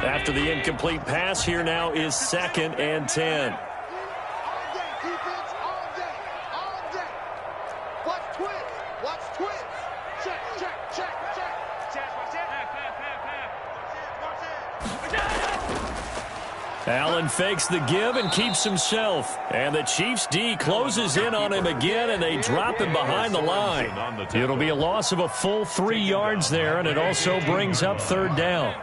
After the incomplete pass, here now is 2nd and 10. Allen fakes the give and keeps himself. And the Chiefs' D closes in on him again, and they drop him behind the line. It'll be a loss of a full 3 yards there, and it also brings up 3rd down.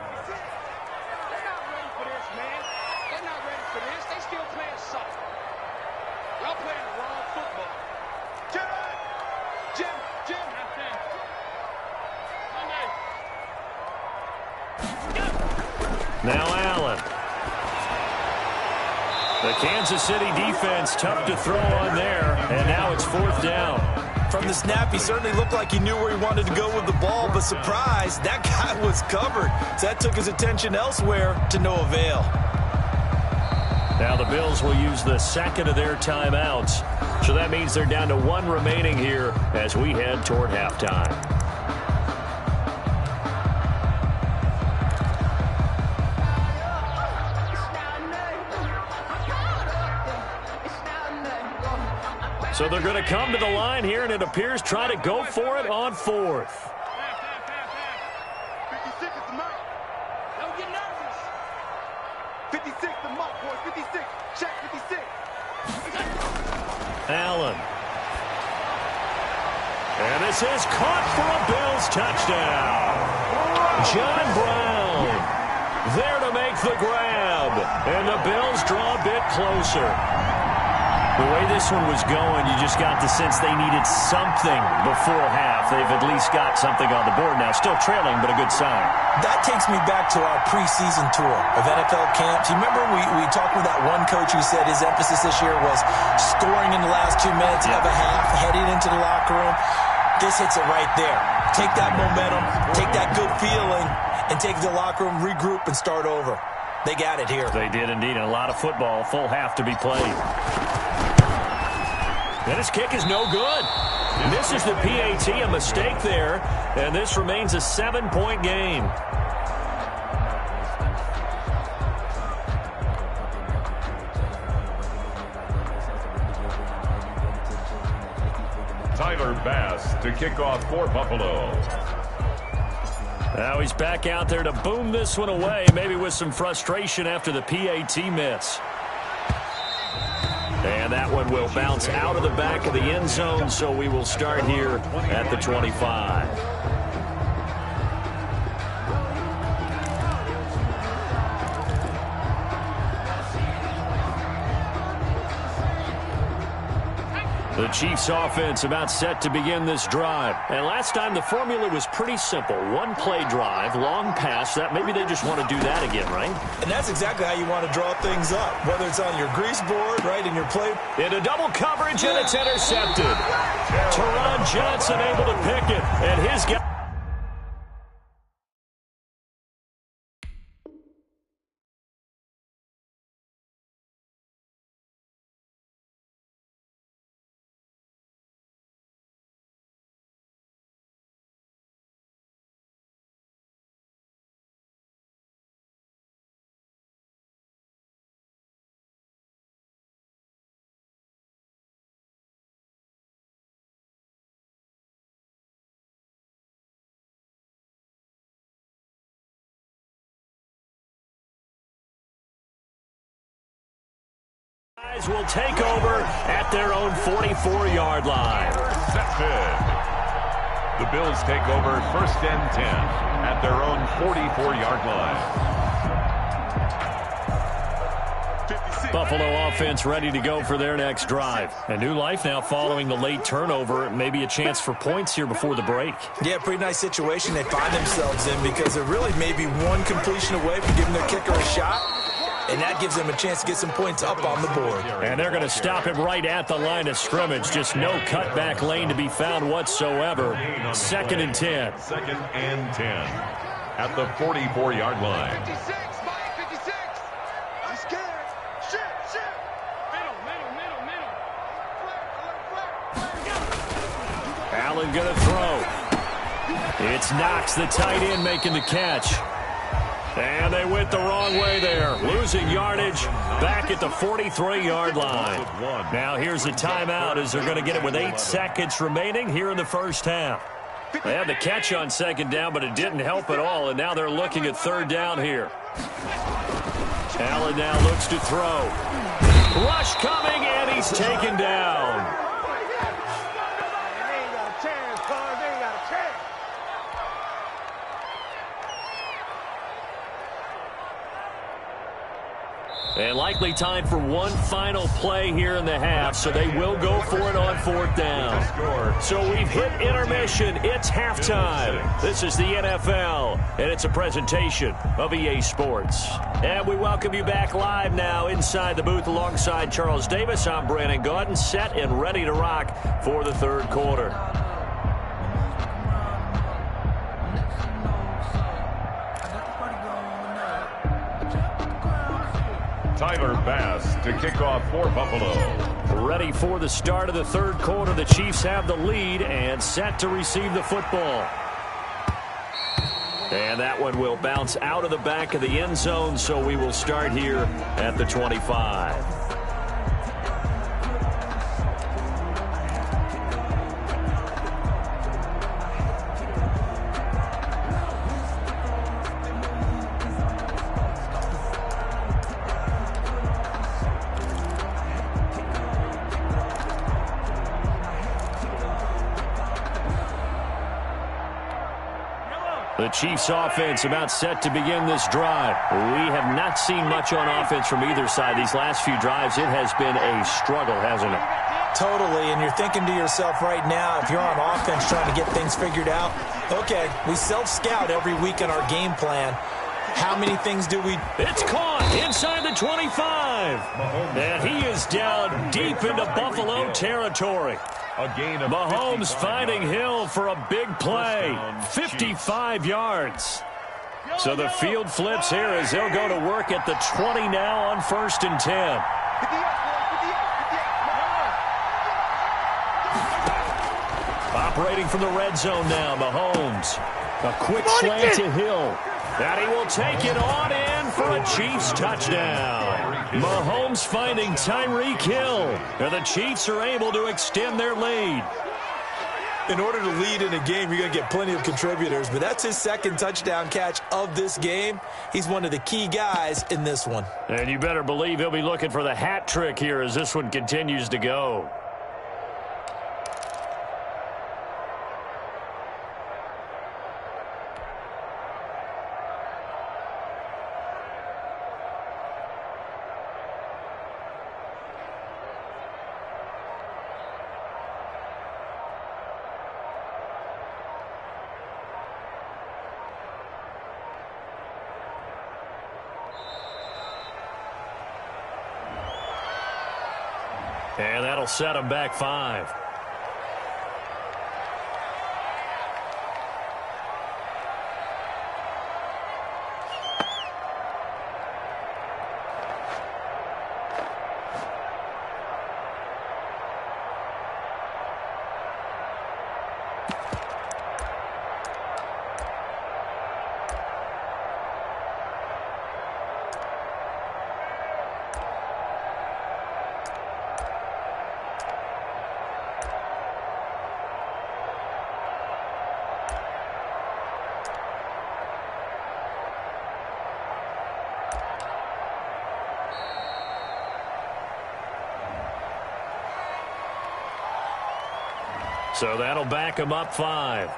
Now Allen. The Kansas City defense tough to throw on there, and now it's 4th down. From the snap, he certainly looked like he knew where he wanted to go with the ball, but surprise, that guy was covered. So that took his attention elsewhere to no avail. Now the Bills will use the 2nd of their timeouts. So that means they're down to 1 remaining here as we head toward halftime. So they're going to come to the line here, and it appears try to go for it on 4th. 56 is the Mike. Don't get nervous. 56 the Mike, boys. 56. Check 56. Allen. And this is caught for a Bills touchdown. John Brown there to make the grab. And the Bills draw a bit closer. The way this one was going, you just got the sense they needed something before half. They've at least got something on the board now. Still trailing, but a good sign. That takes me back to our preseason tour of NFL camps. You remember we talked with that one coach who said his emphasis this year was scoring in the last 2 minutes of a half, heading into the locker room. This hits it right there. take that momentum, take that good feeling, and take the locker room, regroup, and start over. They got it here. They did indeed. A lot of football, full half to be played. And his kick is no good. This is the PAT, a mistake there, and this remains a 7-point game. Tyler Bass to kick off for Buffalo. Now he's back out there to boom this one away, maybe with some frustration after the PAT miss. And that one will bounce out of the back of the end zone, so we will start here at the 25. The Chiefs offense about set to begin this drive. And last time the formula was pretty simple. One play drive, long pass. That maybe they just want to do that again, right? And that's exactly how you want to draw things up. Whether it's on your grease board, right, in your play. Into double coverage, and it's intercepted. Teron Johnson able to pick it. And his guy. Will take over at their own 44-yard line. Accepted. The Bills take over 1st and 10 at their own 44-yard line. Buffalo offense ready to go for their next drive. A new life now following the late turnover. Maybe a chance for points here before the break. Yeah, pretty nice situation they find themselves in because they're really maybe one completion away from giving their kicker a shot. And that gives them a chance to get some points up on the board. And they're going to stop him right at the line of scrimmage. Just no cutback lane to be found whatsoever. 2nd and 10. 2nd and 10 at the 44-yard line. 56, Mike, 56. I'm scared. Shit. Middle. Flare. Allen going to throw. It's Knox, the tight end, making the catch. And they went the wrong way there. Losing yardage back at the 43-yard line. Now here's a timeout as they're going to get it with 8 seconds remaining here in the first half. They had the catch on 2nd down, but it didn't help at all. And now they're looking at 3rd down here. Allen now looks to throw. Rush coming, and he's taken down. And likely time for one final play here in the half, so they will go for it on 4th down. So we've hit intermission. It's halftime. This is the NFL, and it's a presentation of EA Sports. And we welcome you back live now inside the booth alongside Charles Davis. I'm Brandon Gaudin, set and ready to rock for the 3rd quarter. Tyler Bass to kick off for Buffalo. Ready for the start of the 3rd quarter. The Chiefs have the lead and set to receive the football. And that one will bounce out of the back of the end zone, so we will start here at the 25. The Chiefs offense about set to begin this drive. We have not seen much on offense from either side. These last few drives, it has been a struggle, hasn't it? Totally, and you're thinking to yourself right now, if you're on offense trying to get things figured out, okay, we self-scout every week in our game plan. How many things do we... It's caught inside the 25. And he is down deep into Buffalo territory. A gain of Mahomes finding Hill for a big play. 55 yards. So the field flips here as they'll go to work at the 20 now on 1st and 10. Operating from the red zone now, Mahomes. A quick slant to Hill. And he will take it on in for a Chiefs touchdown. Mahomes finding Tyreek Hill. And the Chiefs are able to extend their lead. In order to lead in a game, you're going to get plenty of contributors, but that's his second touchdown catch of this game. He's one of the key guys in this one. And you better believe he'll be looking for the hat trick here as this one continues to go. And that'll set him back 5. So that'll back him up 5.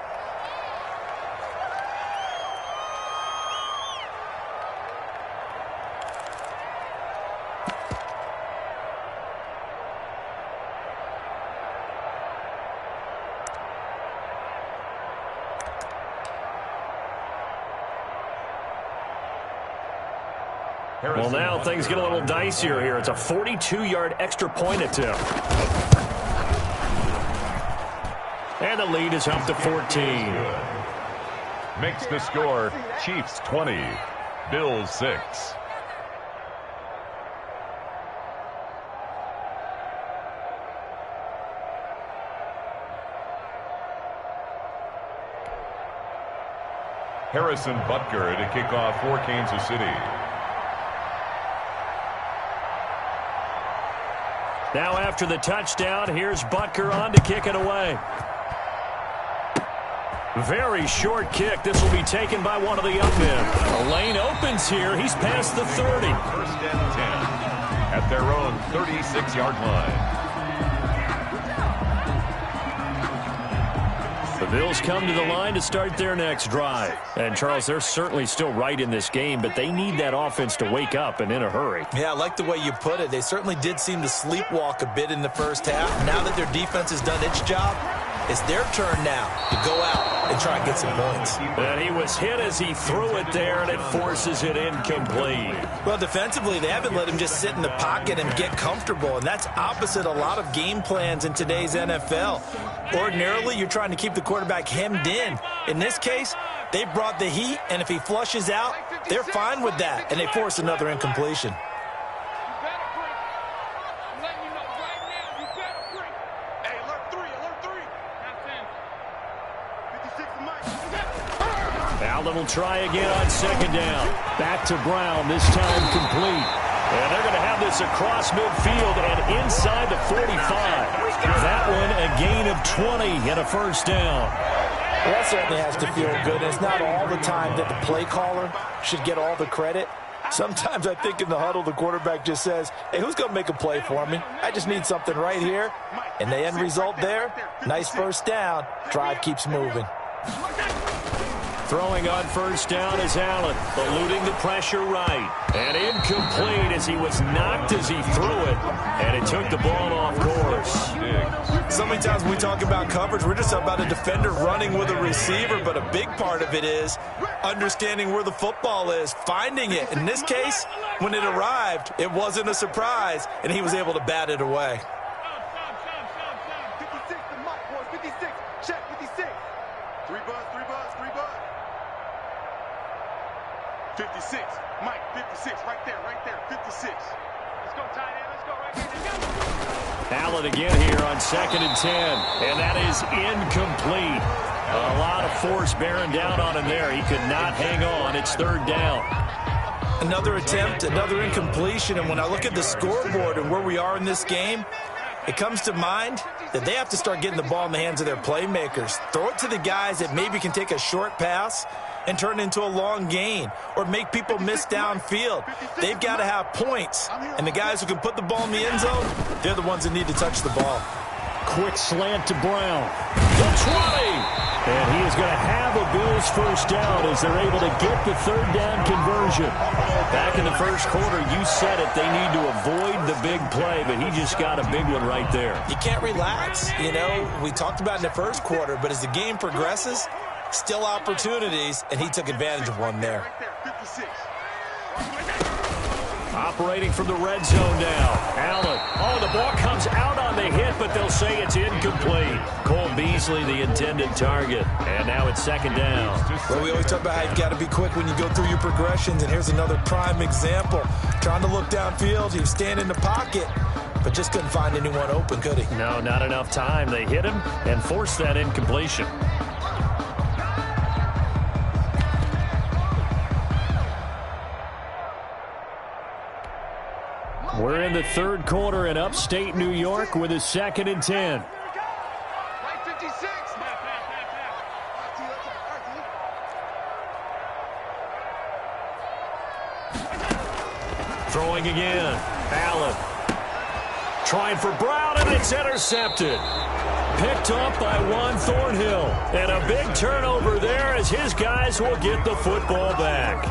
Well, now things get a little dicier here. It's a 42-yard extra point attempt. And the lead is up to 14. Makes the score Chiefs 20, Bills 6. Harrison Butker to kick off for Kansas City. Now after the touchdown, here's Butker on to kick it away. Very short kick. This will be taken by one of the young men. The lane opens here. He's past the 30. 1st and 10 at their own 36-yard line. The Bills come to the line to start their next drive. And, Charles, they're certainly still right in this game, but they need that offense to wake up and in a hurry. Yeah, I like the way you put it. They certainly did seem to sleepwalk a bit in the first half. Now that their defense has done its job, it's their turn now to go out and try and get some points. And he was hit as he threw it there, and it forces it incomplete. Well, defensively, they haven't let him just sit in the pocket and get comfortable, and that's opposite a lot of game plans in today's NFL. Ordinarily, you're trying to keep the quarterback hemmed in. In this case, they brought the heat, and if he flushes out, they're fine with that, and they force another incompletion. Allen will try again on 2nd down. Back to Brown, this time complete. And they're going to have this across midfield and inside the 45. That one a gain of 20 and a 1st down. Well, that certainly has to feel good. And it's not all the time that the play caller should get all the credit. Sometimes I think in the huddle, the quarterback just says, hey, who's going to make a play for me? I just need something right here. And the end result there, nice 1st down. Drive keeps moving. Throwing on first down is Allen, eluding the pressure right. And incomplete as he was knocked as he threw it, and it took the ball off course. So many times when we talk about coverage, we're just talking about a defender running with a receiver, but a big part of it is understanding where the football is, finding it. In this case, when it arrived, it wasn't a surprise, and he was able to bat it away. 56 to Mike, boys. 56. Check 56. 3 buzz, 3 buzz, 3 buzz. 56. Mike, 56. Right there, 56. Let's go, tight end. Let's go right here. Let's go. Allen again here on 2nd and 10. And that is incomplete. A lot of force bearing down on him there. He could not hang on. It's 3rd down. Another attempt, another incompletion. And when I look at the scoreboard and where we are in this game, it comes to mind that they have to start getting the ball in the hands of their playmakers. Throw it to the guys that maybe can take a short pass and turn it into a long gain or make people miss downfield. They've got to have points. And the guys who can put the ball in the end zone, they're the ones that need to touch the ball. Quick slant to Brown. The 20. And he is going to have a Bills first down as they're able to get the 3rd down conversion. Back in the first quarter, you said it, they need to avoid the big play, but he just got a big one right there. You can't relax. You know, we talked about in the first quarter, but as the game progresses, still opportunities, and he took advantage of one there. Right there, 56. Operating from the red zone now. Allen. Oh, the ball comes out on the hit, but they'll say it's incomplete. Cole Beasley, the intended target. And now it's 2nd down. Well, we always talk about how you've got to be quick when you go through your progressions, and here's another prime example. Trying to look downfield, he was standing in the pocket, but just couldn't find anyone open, could he? No, not enough time. They hit him and forced that incompletion. We're in the 3rd quarter in upstate New York with a 2nd and 10. Right 56. Throwing again. Allen. Trying for Brown, and it's intercepted. Picked up by Juan Thornhill. And a big turnover there as his guys will get the football back.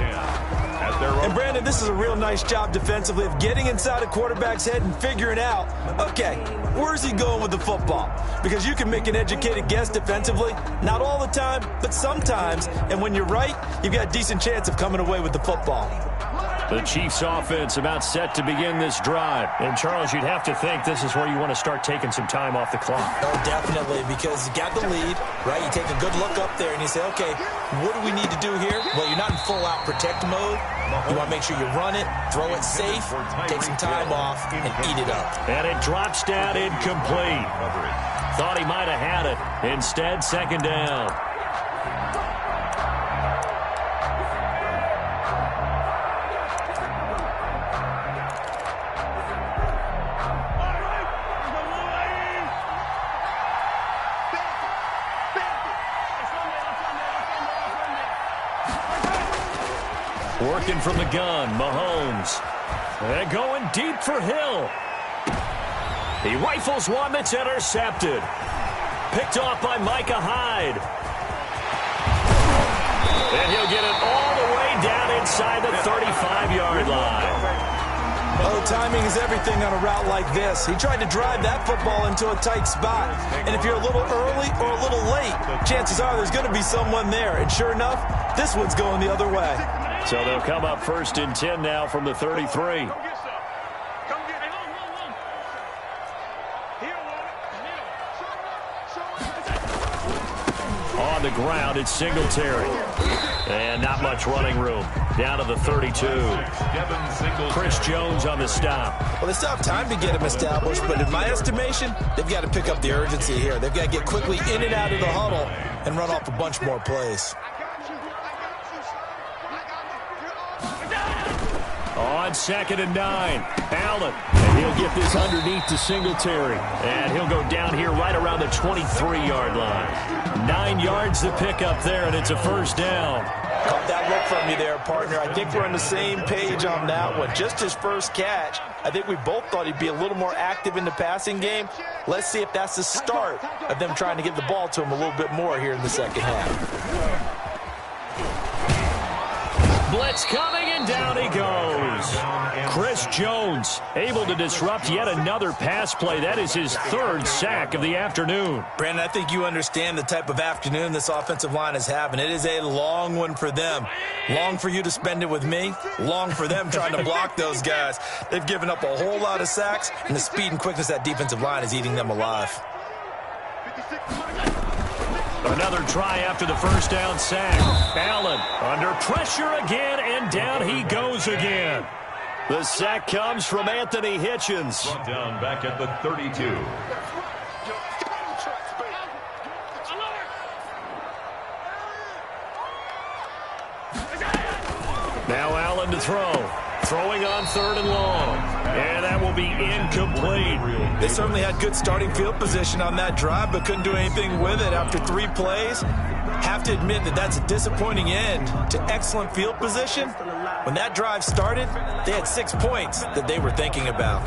And, Brandon, this is a real nice job defensively of getting inside a quarterback's head and figuring out, okay, where's he going with the football? Because you can make an educated guess defensively, not all the time, but sometimes. And when you're right, you've got a decent chance of coming away with the football. The Chiefs offense about set to begin this drive. And, Charles, you'd have to think this is where you want to start taking some time off the clock. Oh, definitely, because you got the lead, right? You take a good look up there and you say, okay, what do we need to do here? Well, you're not in full-out protect mode. You want to make sure you run it, throw it safe, take some time off, and eat it up. And it drops down incomplete. Thought he might have had it. Instead, 2nd down. Working from the gun, Mahomes. And going deep for Hill. He rifles one that's intercepted. Picked off by Micah Hyde. And he'll get it all the way down inside the 35-yard line. Oh, timing is everything on a route like this. He tried to drive that football into a tight spot. And if you're a little early or a little late, chances are there's going to be someone there. And sure enough, this one's going the other way. So they'll come up 1st and 10 now from the 33. On the ground, it's Singletary. And not much running room. Down to the 32. Chris Jones on the stop. Well, they still have time to get him established, but in my estimation, they've got to pick up the urgency here. They've got to get quickly in and out of the huddle and run off a bunch more plays. On 2nd and 9, Allen. And he'll get this underneath to Singletary. And he'll go down here right around the 23-yard line. 9 yards to pick up there, and it's a 1st down. Caught that look from you there, partner. I think we're on the same page on that one. Just his first catch. I think we both thought he'd be a little more active in the passing game. Let's see if that's the start of them trying to get the ball to him a little bit more here in the second half. Blitz coming, and down he goes. Chris Jones able to disrupt yet another pass play. That is his third sack of the afternoon. Brandon, I think you understand the type of afternoon this offensive line is having. It is a long one for them. Long for you to spend it with me. Long for them trying to block those guys. They've given up a whole lot of sacks, and the speed and quickness of that defensive line is eating them alive. Another try after the first down sack. Allen under pressure again, and down he goes again. The sack comes from Anthony Hitchens. Brought down back at the 32. Now Allen to throw. Throwing on 3rd and long. And that will be incomplete. They certainly had good starting field position on that drive, but couldn't do anything with it after 3 plays. Have to admit that that's a disappointing end to excellent field position. When that drive started, they had 6 points that they were thinking about.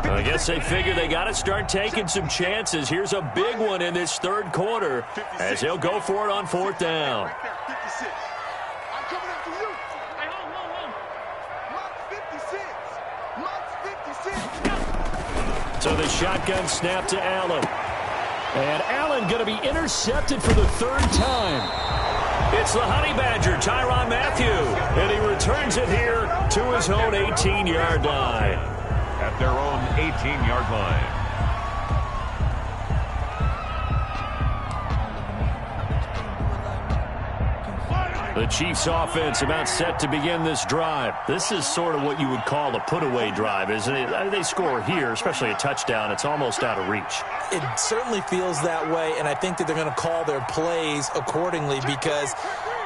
I guess they figure they got to start taking some chances. Here's a big one in this 3rd quarter as they'll go for it on 4th down. So the shotgun snap to Allen. And Allen going to be intercepted for the 3rd time. It's the Honey Badger, Tyrann Mathieu. And he returns it here to his own 18-yard line. At their own 18-yard line. The Chiefs offense about set to begin this drive. This is sort of what you would call a put-away drive, isn't it? They score here, especially a touchdown. It's almost out of reach. It certainly feels that way, and I think that they're going to call their plays accordingly, because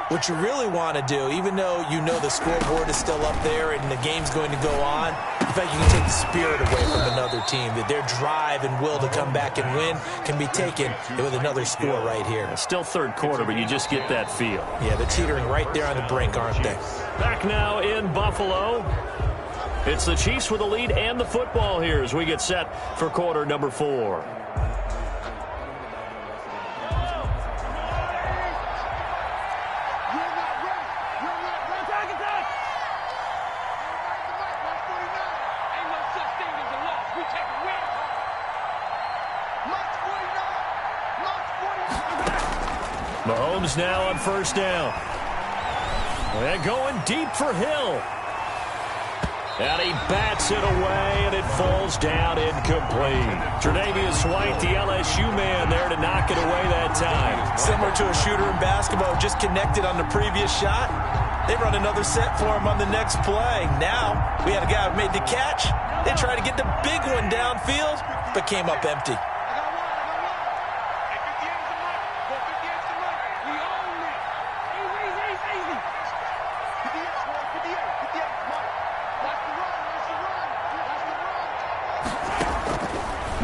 what you really want to do, even though you know the scoreboard is still up there and the game's going to go on, in fact, you can take the spirit away from another team. That their drive and will to come back and win can be taken with another score right here. It's still 3rd quarter, but you just get that feel. Yeah, they're teetering right there on the brink, aren't they? Back now in Buffalo. It's the Chiefs with the lead and the football here as we get set for quarter number 4. Mahomes now on 1st down. And going deep for Hill. And he bats it away, and it falls down incomplete. Tre'Davious White, the LSU man, there to knock it away that time. Similar to a shooter in basketball, just connected on the previous shot. They run another set for him on the next play. Now, we had a guy who made the catch. They tried to get the big one downfield, but came up empty.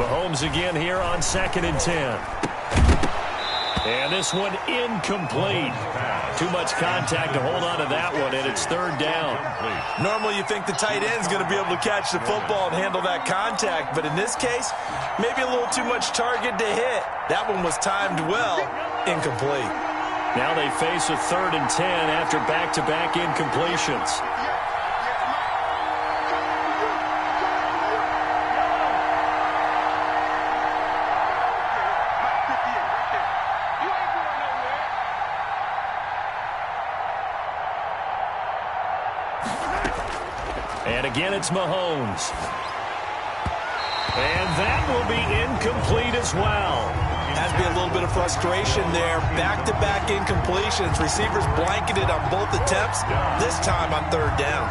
Mahomes again here on 2nd and 10. And this one incomplete. Too much contact to hold on to that one, and it's 3rd down. Normally you think the tight end's going to be able to catch the football and handle that contact, but in this case, maybe a little too much target to hit. That one was timed well, incomplete. Now they face a 3rd and 10 after back-to-back incompletions. And again, it's Mahomes. And that will be incomplete as well. Has to be a little bit of frustration there. Back-to-back incompletions. Receivers blanketed on both attempts, this time on 3rd down.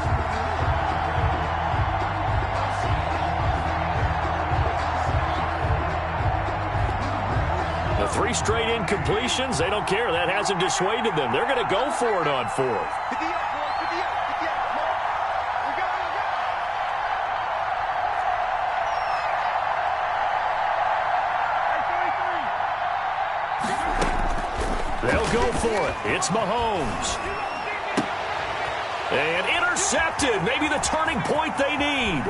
The 3 straight incompletions, they don't care. That hasn't dissuaded them. They're going to go for it on 4th. They'll go for it. It's Mahomes. And intercepted. Maybe the turning point they need.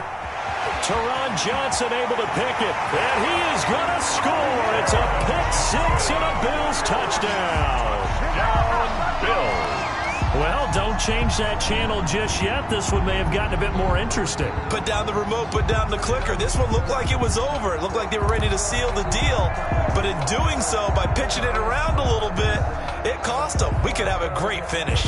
Teron Johnson able to pick it. And he is going to score. It's a pick 6 and a Bills touchdown. Down, Bills. Well, don't change that channel just yet. This one may have gotten a bit more interesting. Put down the remote, put down the clicker. This one looked like it was over. It looked like they were ready to seal the deal. But in doing so, by pitching it around a little bit, it cost them. We could have a great finish.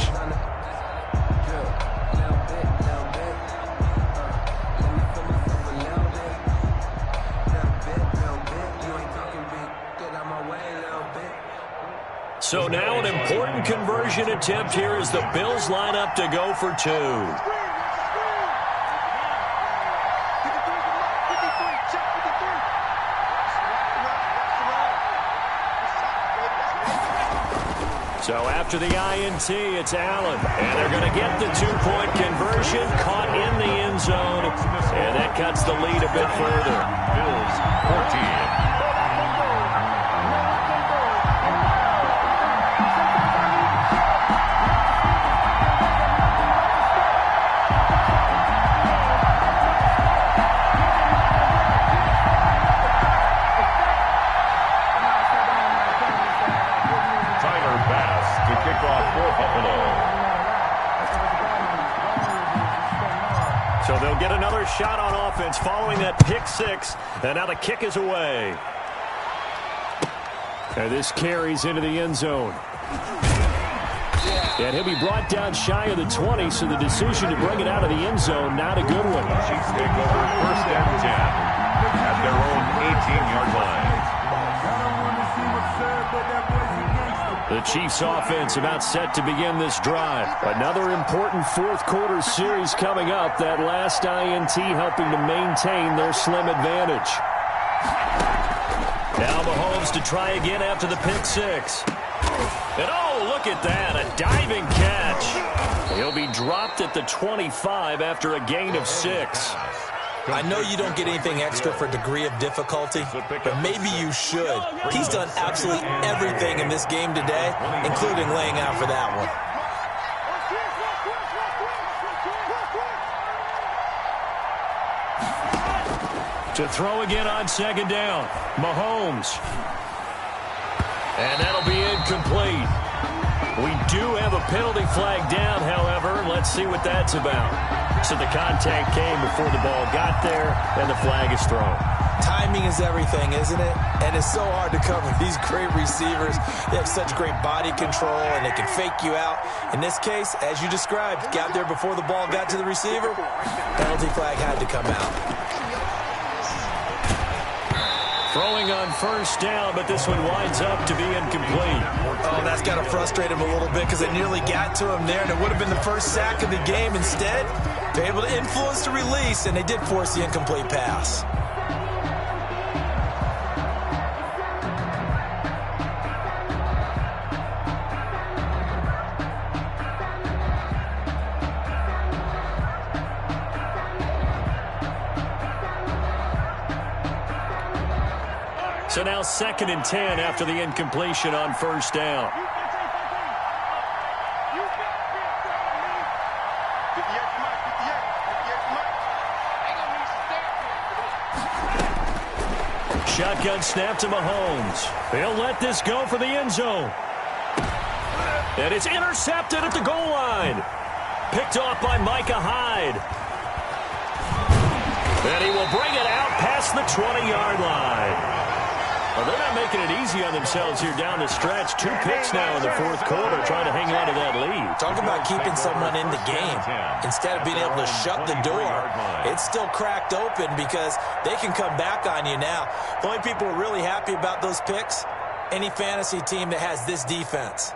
So now an important conversion attempt here as the Bills line up to go for two. So after the INT, it's Allen. And they're going to get the two-point conversion, caught in the end zone. And that cuts the lead a bit further. Bills 14. So they'll get another shot on offense following that pick six. And now the kick is away. And this carries into the end zone. And he'll be brought down shy of the 20, so the decision to bring it out of the end zone, not a good one. Chiefs take over first and 10 at their own 18-yard line. The Chiefs offense about set to begin this drive. Another important fourth quarter series coming up. That last INT helping to maintain their slim advantage. Now Mahomes to try again after the pick six. And oh, look at that, a diving catch. He'll be dropped at the 25 after a gain of 6. I know you don't get anything extra for degree of difficulty, but maybe you should. He's done absolutely everything in this game today, including laying out for that one. To throw again on second down, Mahomes. And that'll be incomplete. We do have a penalty flag down, however. Let's see what that's about. So the contact came before the ball got there, and the flag is thrown. Timing is everything, isn't it? And it's so hard to cover these great receivers. They have such great body control, and they can fake you out. In this case, as you described, got there before the ball got to the receiver. Penalty flag had to come out. Throwing on first down, but this one winds up to be incomplete. Oh, that's got to frustrate him a little bit because they nearly got to him there, and it would have been the first sack of the game. Instead, they're able to influence the release, and they did force the incomplete pass. So now 2nd and 10 after the incompletion on first down. Shotgun snap to Mahomes. They'll let this go for the end zone. And it's intercepted at the goal line. Picked off by Micah Hyde. And he will bring it out past the 20-yard line. Well, they're not making it easy on themselves here down the stretch. 2 picks now in the fourth quarter, trying to hang on to that lead. Talk about keeping someone in the game. Instead of being able to shut the door, it's still cracked open because they can come back on you now. The only people who are really happy about those picks, any fantasy team that has this defense.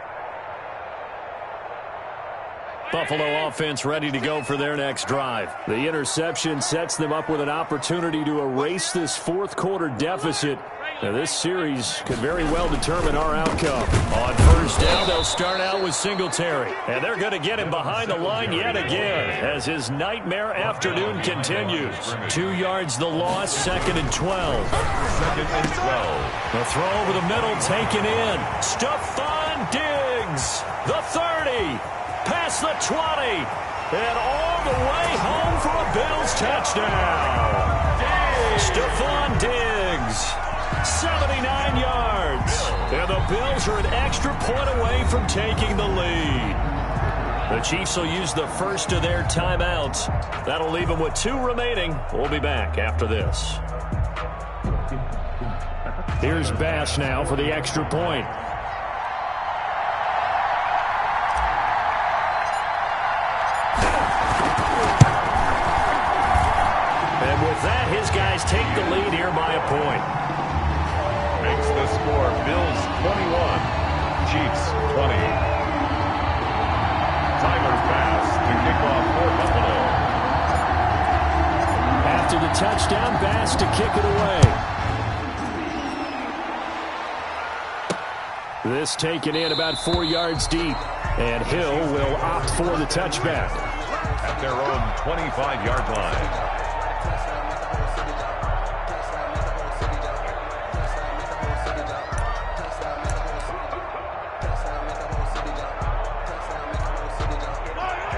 Buffalo offense ready to go for their next drive. The interception sets them up with an opportunity to erase this fourth quarter deficit. Now, this series could very well determine our outcome. On first down, they'll start out with Singletary. And they're going to get him behind the line yet again as his nightmare afternoon continues. 2 yards the loss, 2nd and 12. 2nd and 12. The throw over the middle taken in. Stephon Diggs, the 30, past the 20, and all the way home for a Bills touchdown. Stephon Diggs. 79 yards. And the Bills are an extra point away from taking the lead. The Chiefs will use the first of their timeouts. That'll leave them with 2 remaining. We'll be back after this. Here's Bass now for the extra point. And with that, his guys take the lead here by a point. Makes the score Bills 21, Chiefs 20. Tyler pass to kick off for Buffalo. After the touchdown, Bass to kick it away. This taken in about 4 yards deep. And Hill will opt for the touchback. At their own 25-yard line.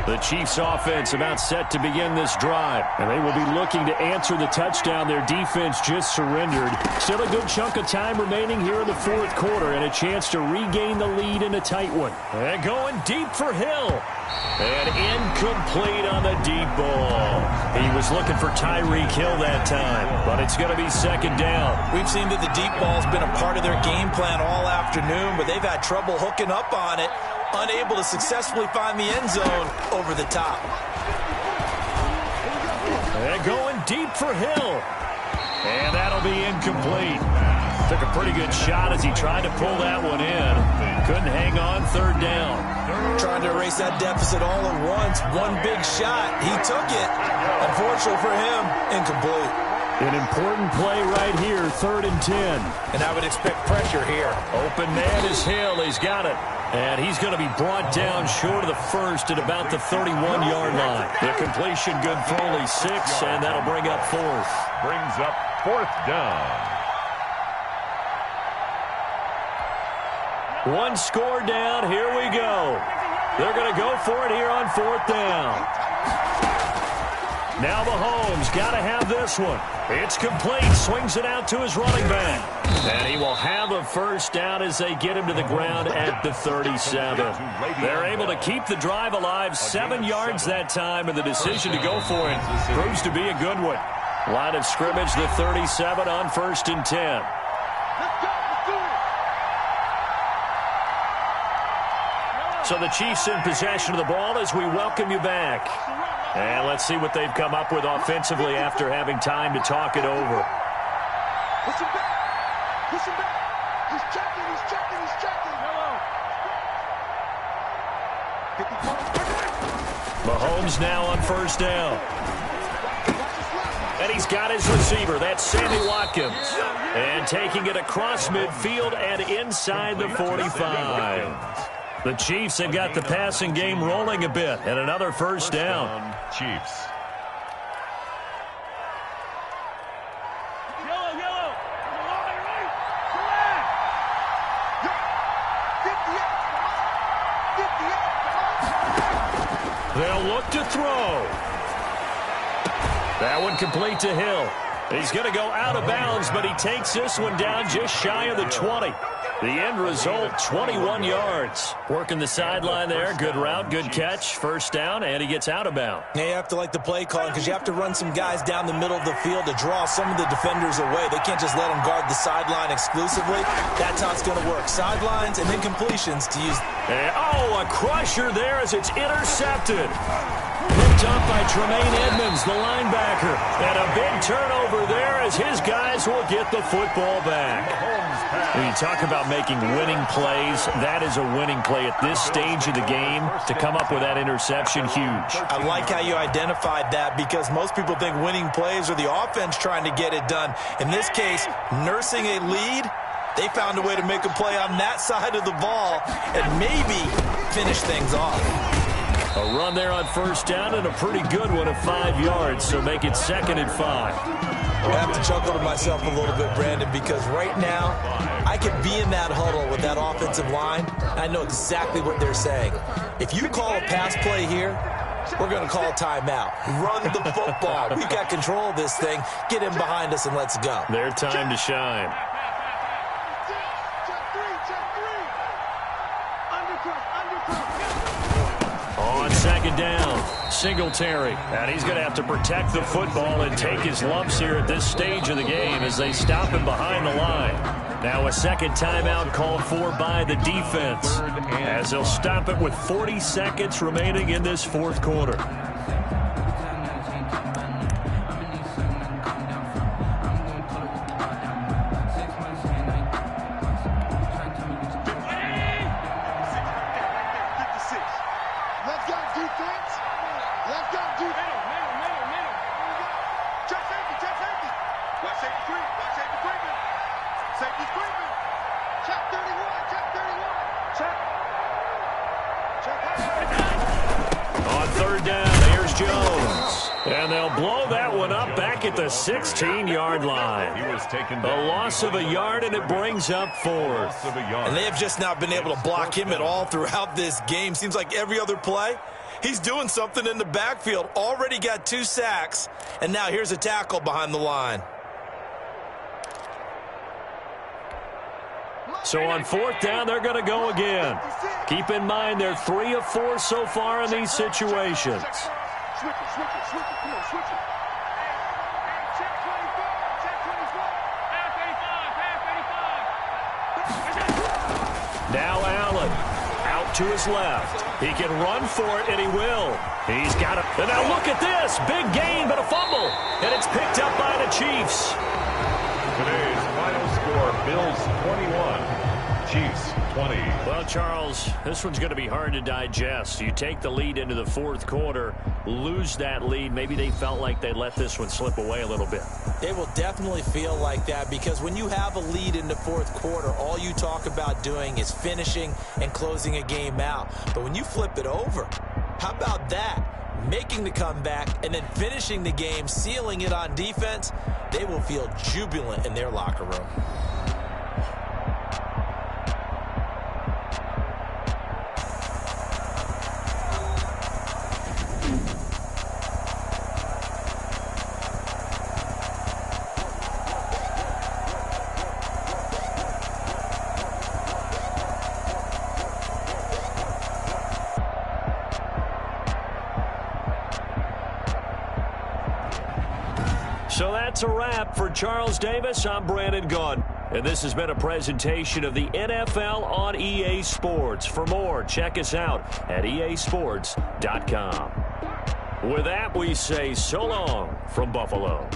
The Chiefs offense about set to begin this drive, and they will be looking to answer the touchdown their defense just surrendered. Still a good chunk of time remaining here in the 4th quarter and a chance to regain the lead in a tight one. And going deep for Hill. And incomplete on the deep ball. He was looking for Tyreek Hill that time, but it's going to be 2nd down. We've seen that the deep ball's been a part of their game plan all afternoon, but they've had trouble hooking up on it. Unable to successfully find the end zone over the top. And going deep for Hill. And that'll be incomplete. Took a pretty good shot as he tried to pull that one in. Couldn't hang on 3rd down. Trying to erase that deficit all at once. One big shot. He took it. Unfortunately for him, incomplete. An important play right here, 3rd and 10. And I would expect pressure here. Open man is Hill. He's got it. And he's going to be brought down short of the first at about the 31-yard line. The completion good for only 6, and that'll bring up 4th. Brings up 4th down. 1 score down. Here we go. They're going to go for it here on 4th down. Now Mahomes got to have this one. It's complete. Swings it out to his running back. And he will have a 1st down as they get him to the ground at the 37. They're able to keep the drive alive. 7 yards that time, and the decision to go for it proves to be a good one. Line of scrimmage, the 37 on 1st and 10. So the Chiefs in possession of the ball as we welcome you back. And let's see what they've come up with offensively after having time to talk it over. Push him back. Push him back. He's checking. He's checking. He's checking. Mahomes now on 1st down. And he's got his receiver. That's Sammy Watkins. And taking it across midfield and inside the 45. The Chiefs have got the passing game rolling a bit. And another 1st down. Chiefs. They'll look to throw. That one complete to Hill. He's going to go out of bounds, but he takes this one down just shy of the 20. The end result, 21 yards. Working the sideline there. Good route, good catch. 1st down, and he gets out of bounds. Yeah, you have to like the play calling because you have to run some guys down the middle of the field to draw some of the defenders away. They can't just let them guard the sideline exclusively. That's how it's going to work. Sidelines and then completions to use. And, a crusher there as it's intercepted. Picked up by Tremaine Edmonds, the linebacker. And a big turnover there as his guys will get the football back. When you talk about making winning plays, that is a winning play at this stage of the game. To come up with that interception, huge. I like how you identified that because most people think winning plays are the offense trying to get it done. In this case, nursing a lead, they found a way to make a play on that side of the ball and maybe finish things off. A run there on 1st down and a pretty good one of 5 yards, so make it 2nd and 5. I have to chuckle to myself a little bit, Brandon, because right now I could be in that huddle with that offensive line. I know exactly what they're saying. If you call a pass play here, we're going to call a timeout. Run the football. We've got control of this thing. Get in behind us and let's go. Their time to shine. On on second down. Singletary. And he's going to have to protect the football and take his lumps here at this stage of the game as they stop him behind the line. Now a second timeout called for by the defense as they'll stop it with 40 seconds remaining in this fourth quarter. And they'll blow that one up back at the 16-yard line. He was taken a loss of a yard, and it brings up fourth. And they have just not been able to block him at all throughout this game. Seems like every other play, he's doing something in the backfield. Already got 2 sacks, and now here's a tackle behind the line. So on fourth down, they're going to go again. Keep in mind they're 3 of 4 so far in these situations. Switch it. Come on, switch it. Hey, check 24. Check 24. Pass 85. Now Allen out to his left. He can run for it, and he will. He's got it. And now look at this. Big gain, but a fumble. And it's picked up by the Chiefs. Today's final score, Bills 21, Chiefs 20. Well, Charles, this one's going to be hard to digest. You take the lead into the fourth quarter, lose that lead. Maybe they felt like they let this one slip away a little bit. They will definitely feel like that because when you have a lead in the fourth quarter, all you talk about doing is finishing and closing a game out. But when you flip it over, how about that? Making the comeback and then finishing the game, sealing it on defense, they will feel jubilant in their locker room. So that's a wrap for Charles Davis. I'm Brandon Gunn. And this has been a presentation of the NFL on EA Sports. For more, check us out at easports.com. With that, we say so long from Buffalo.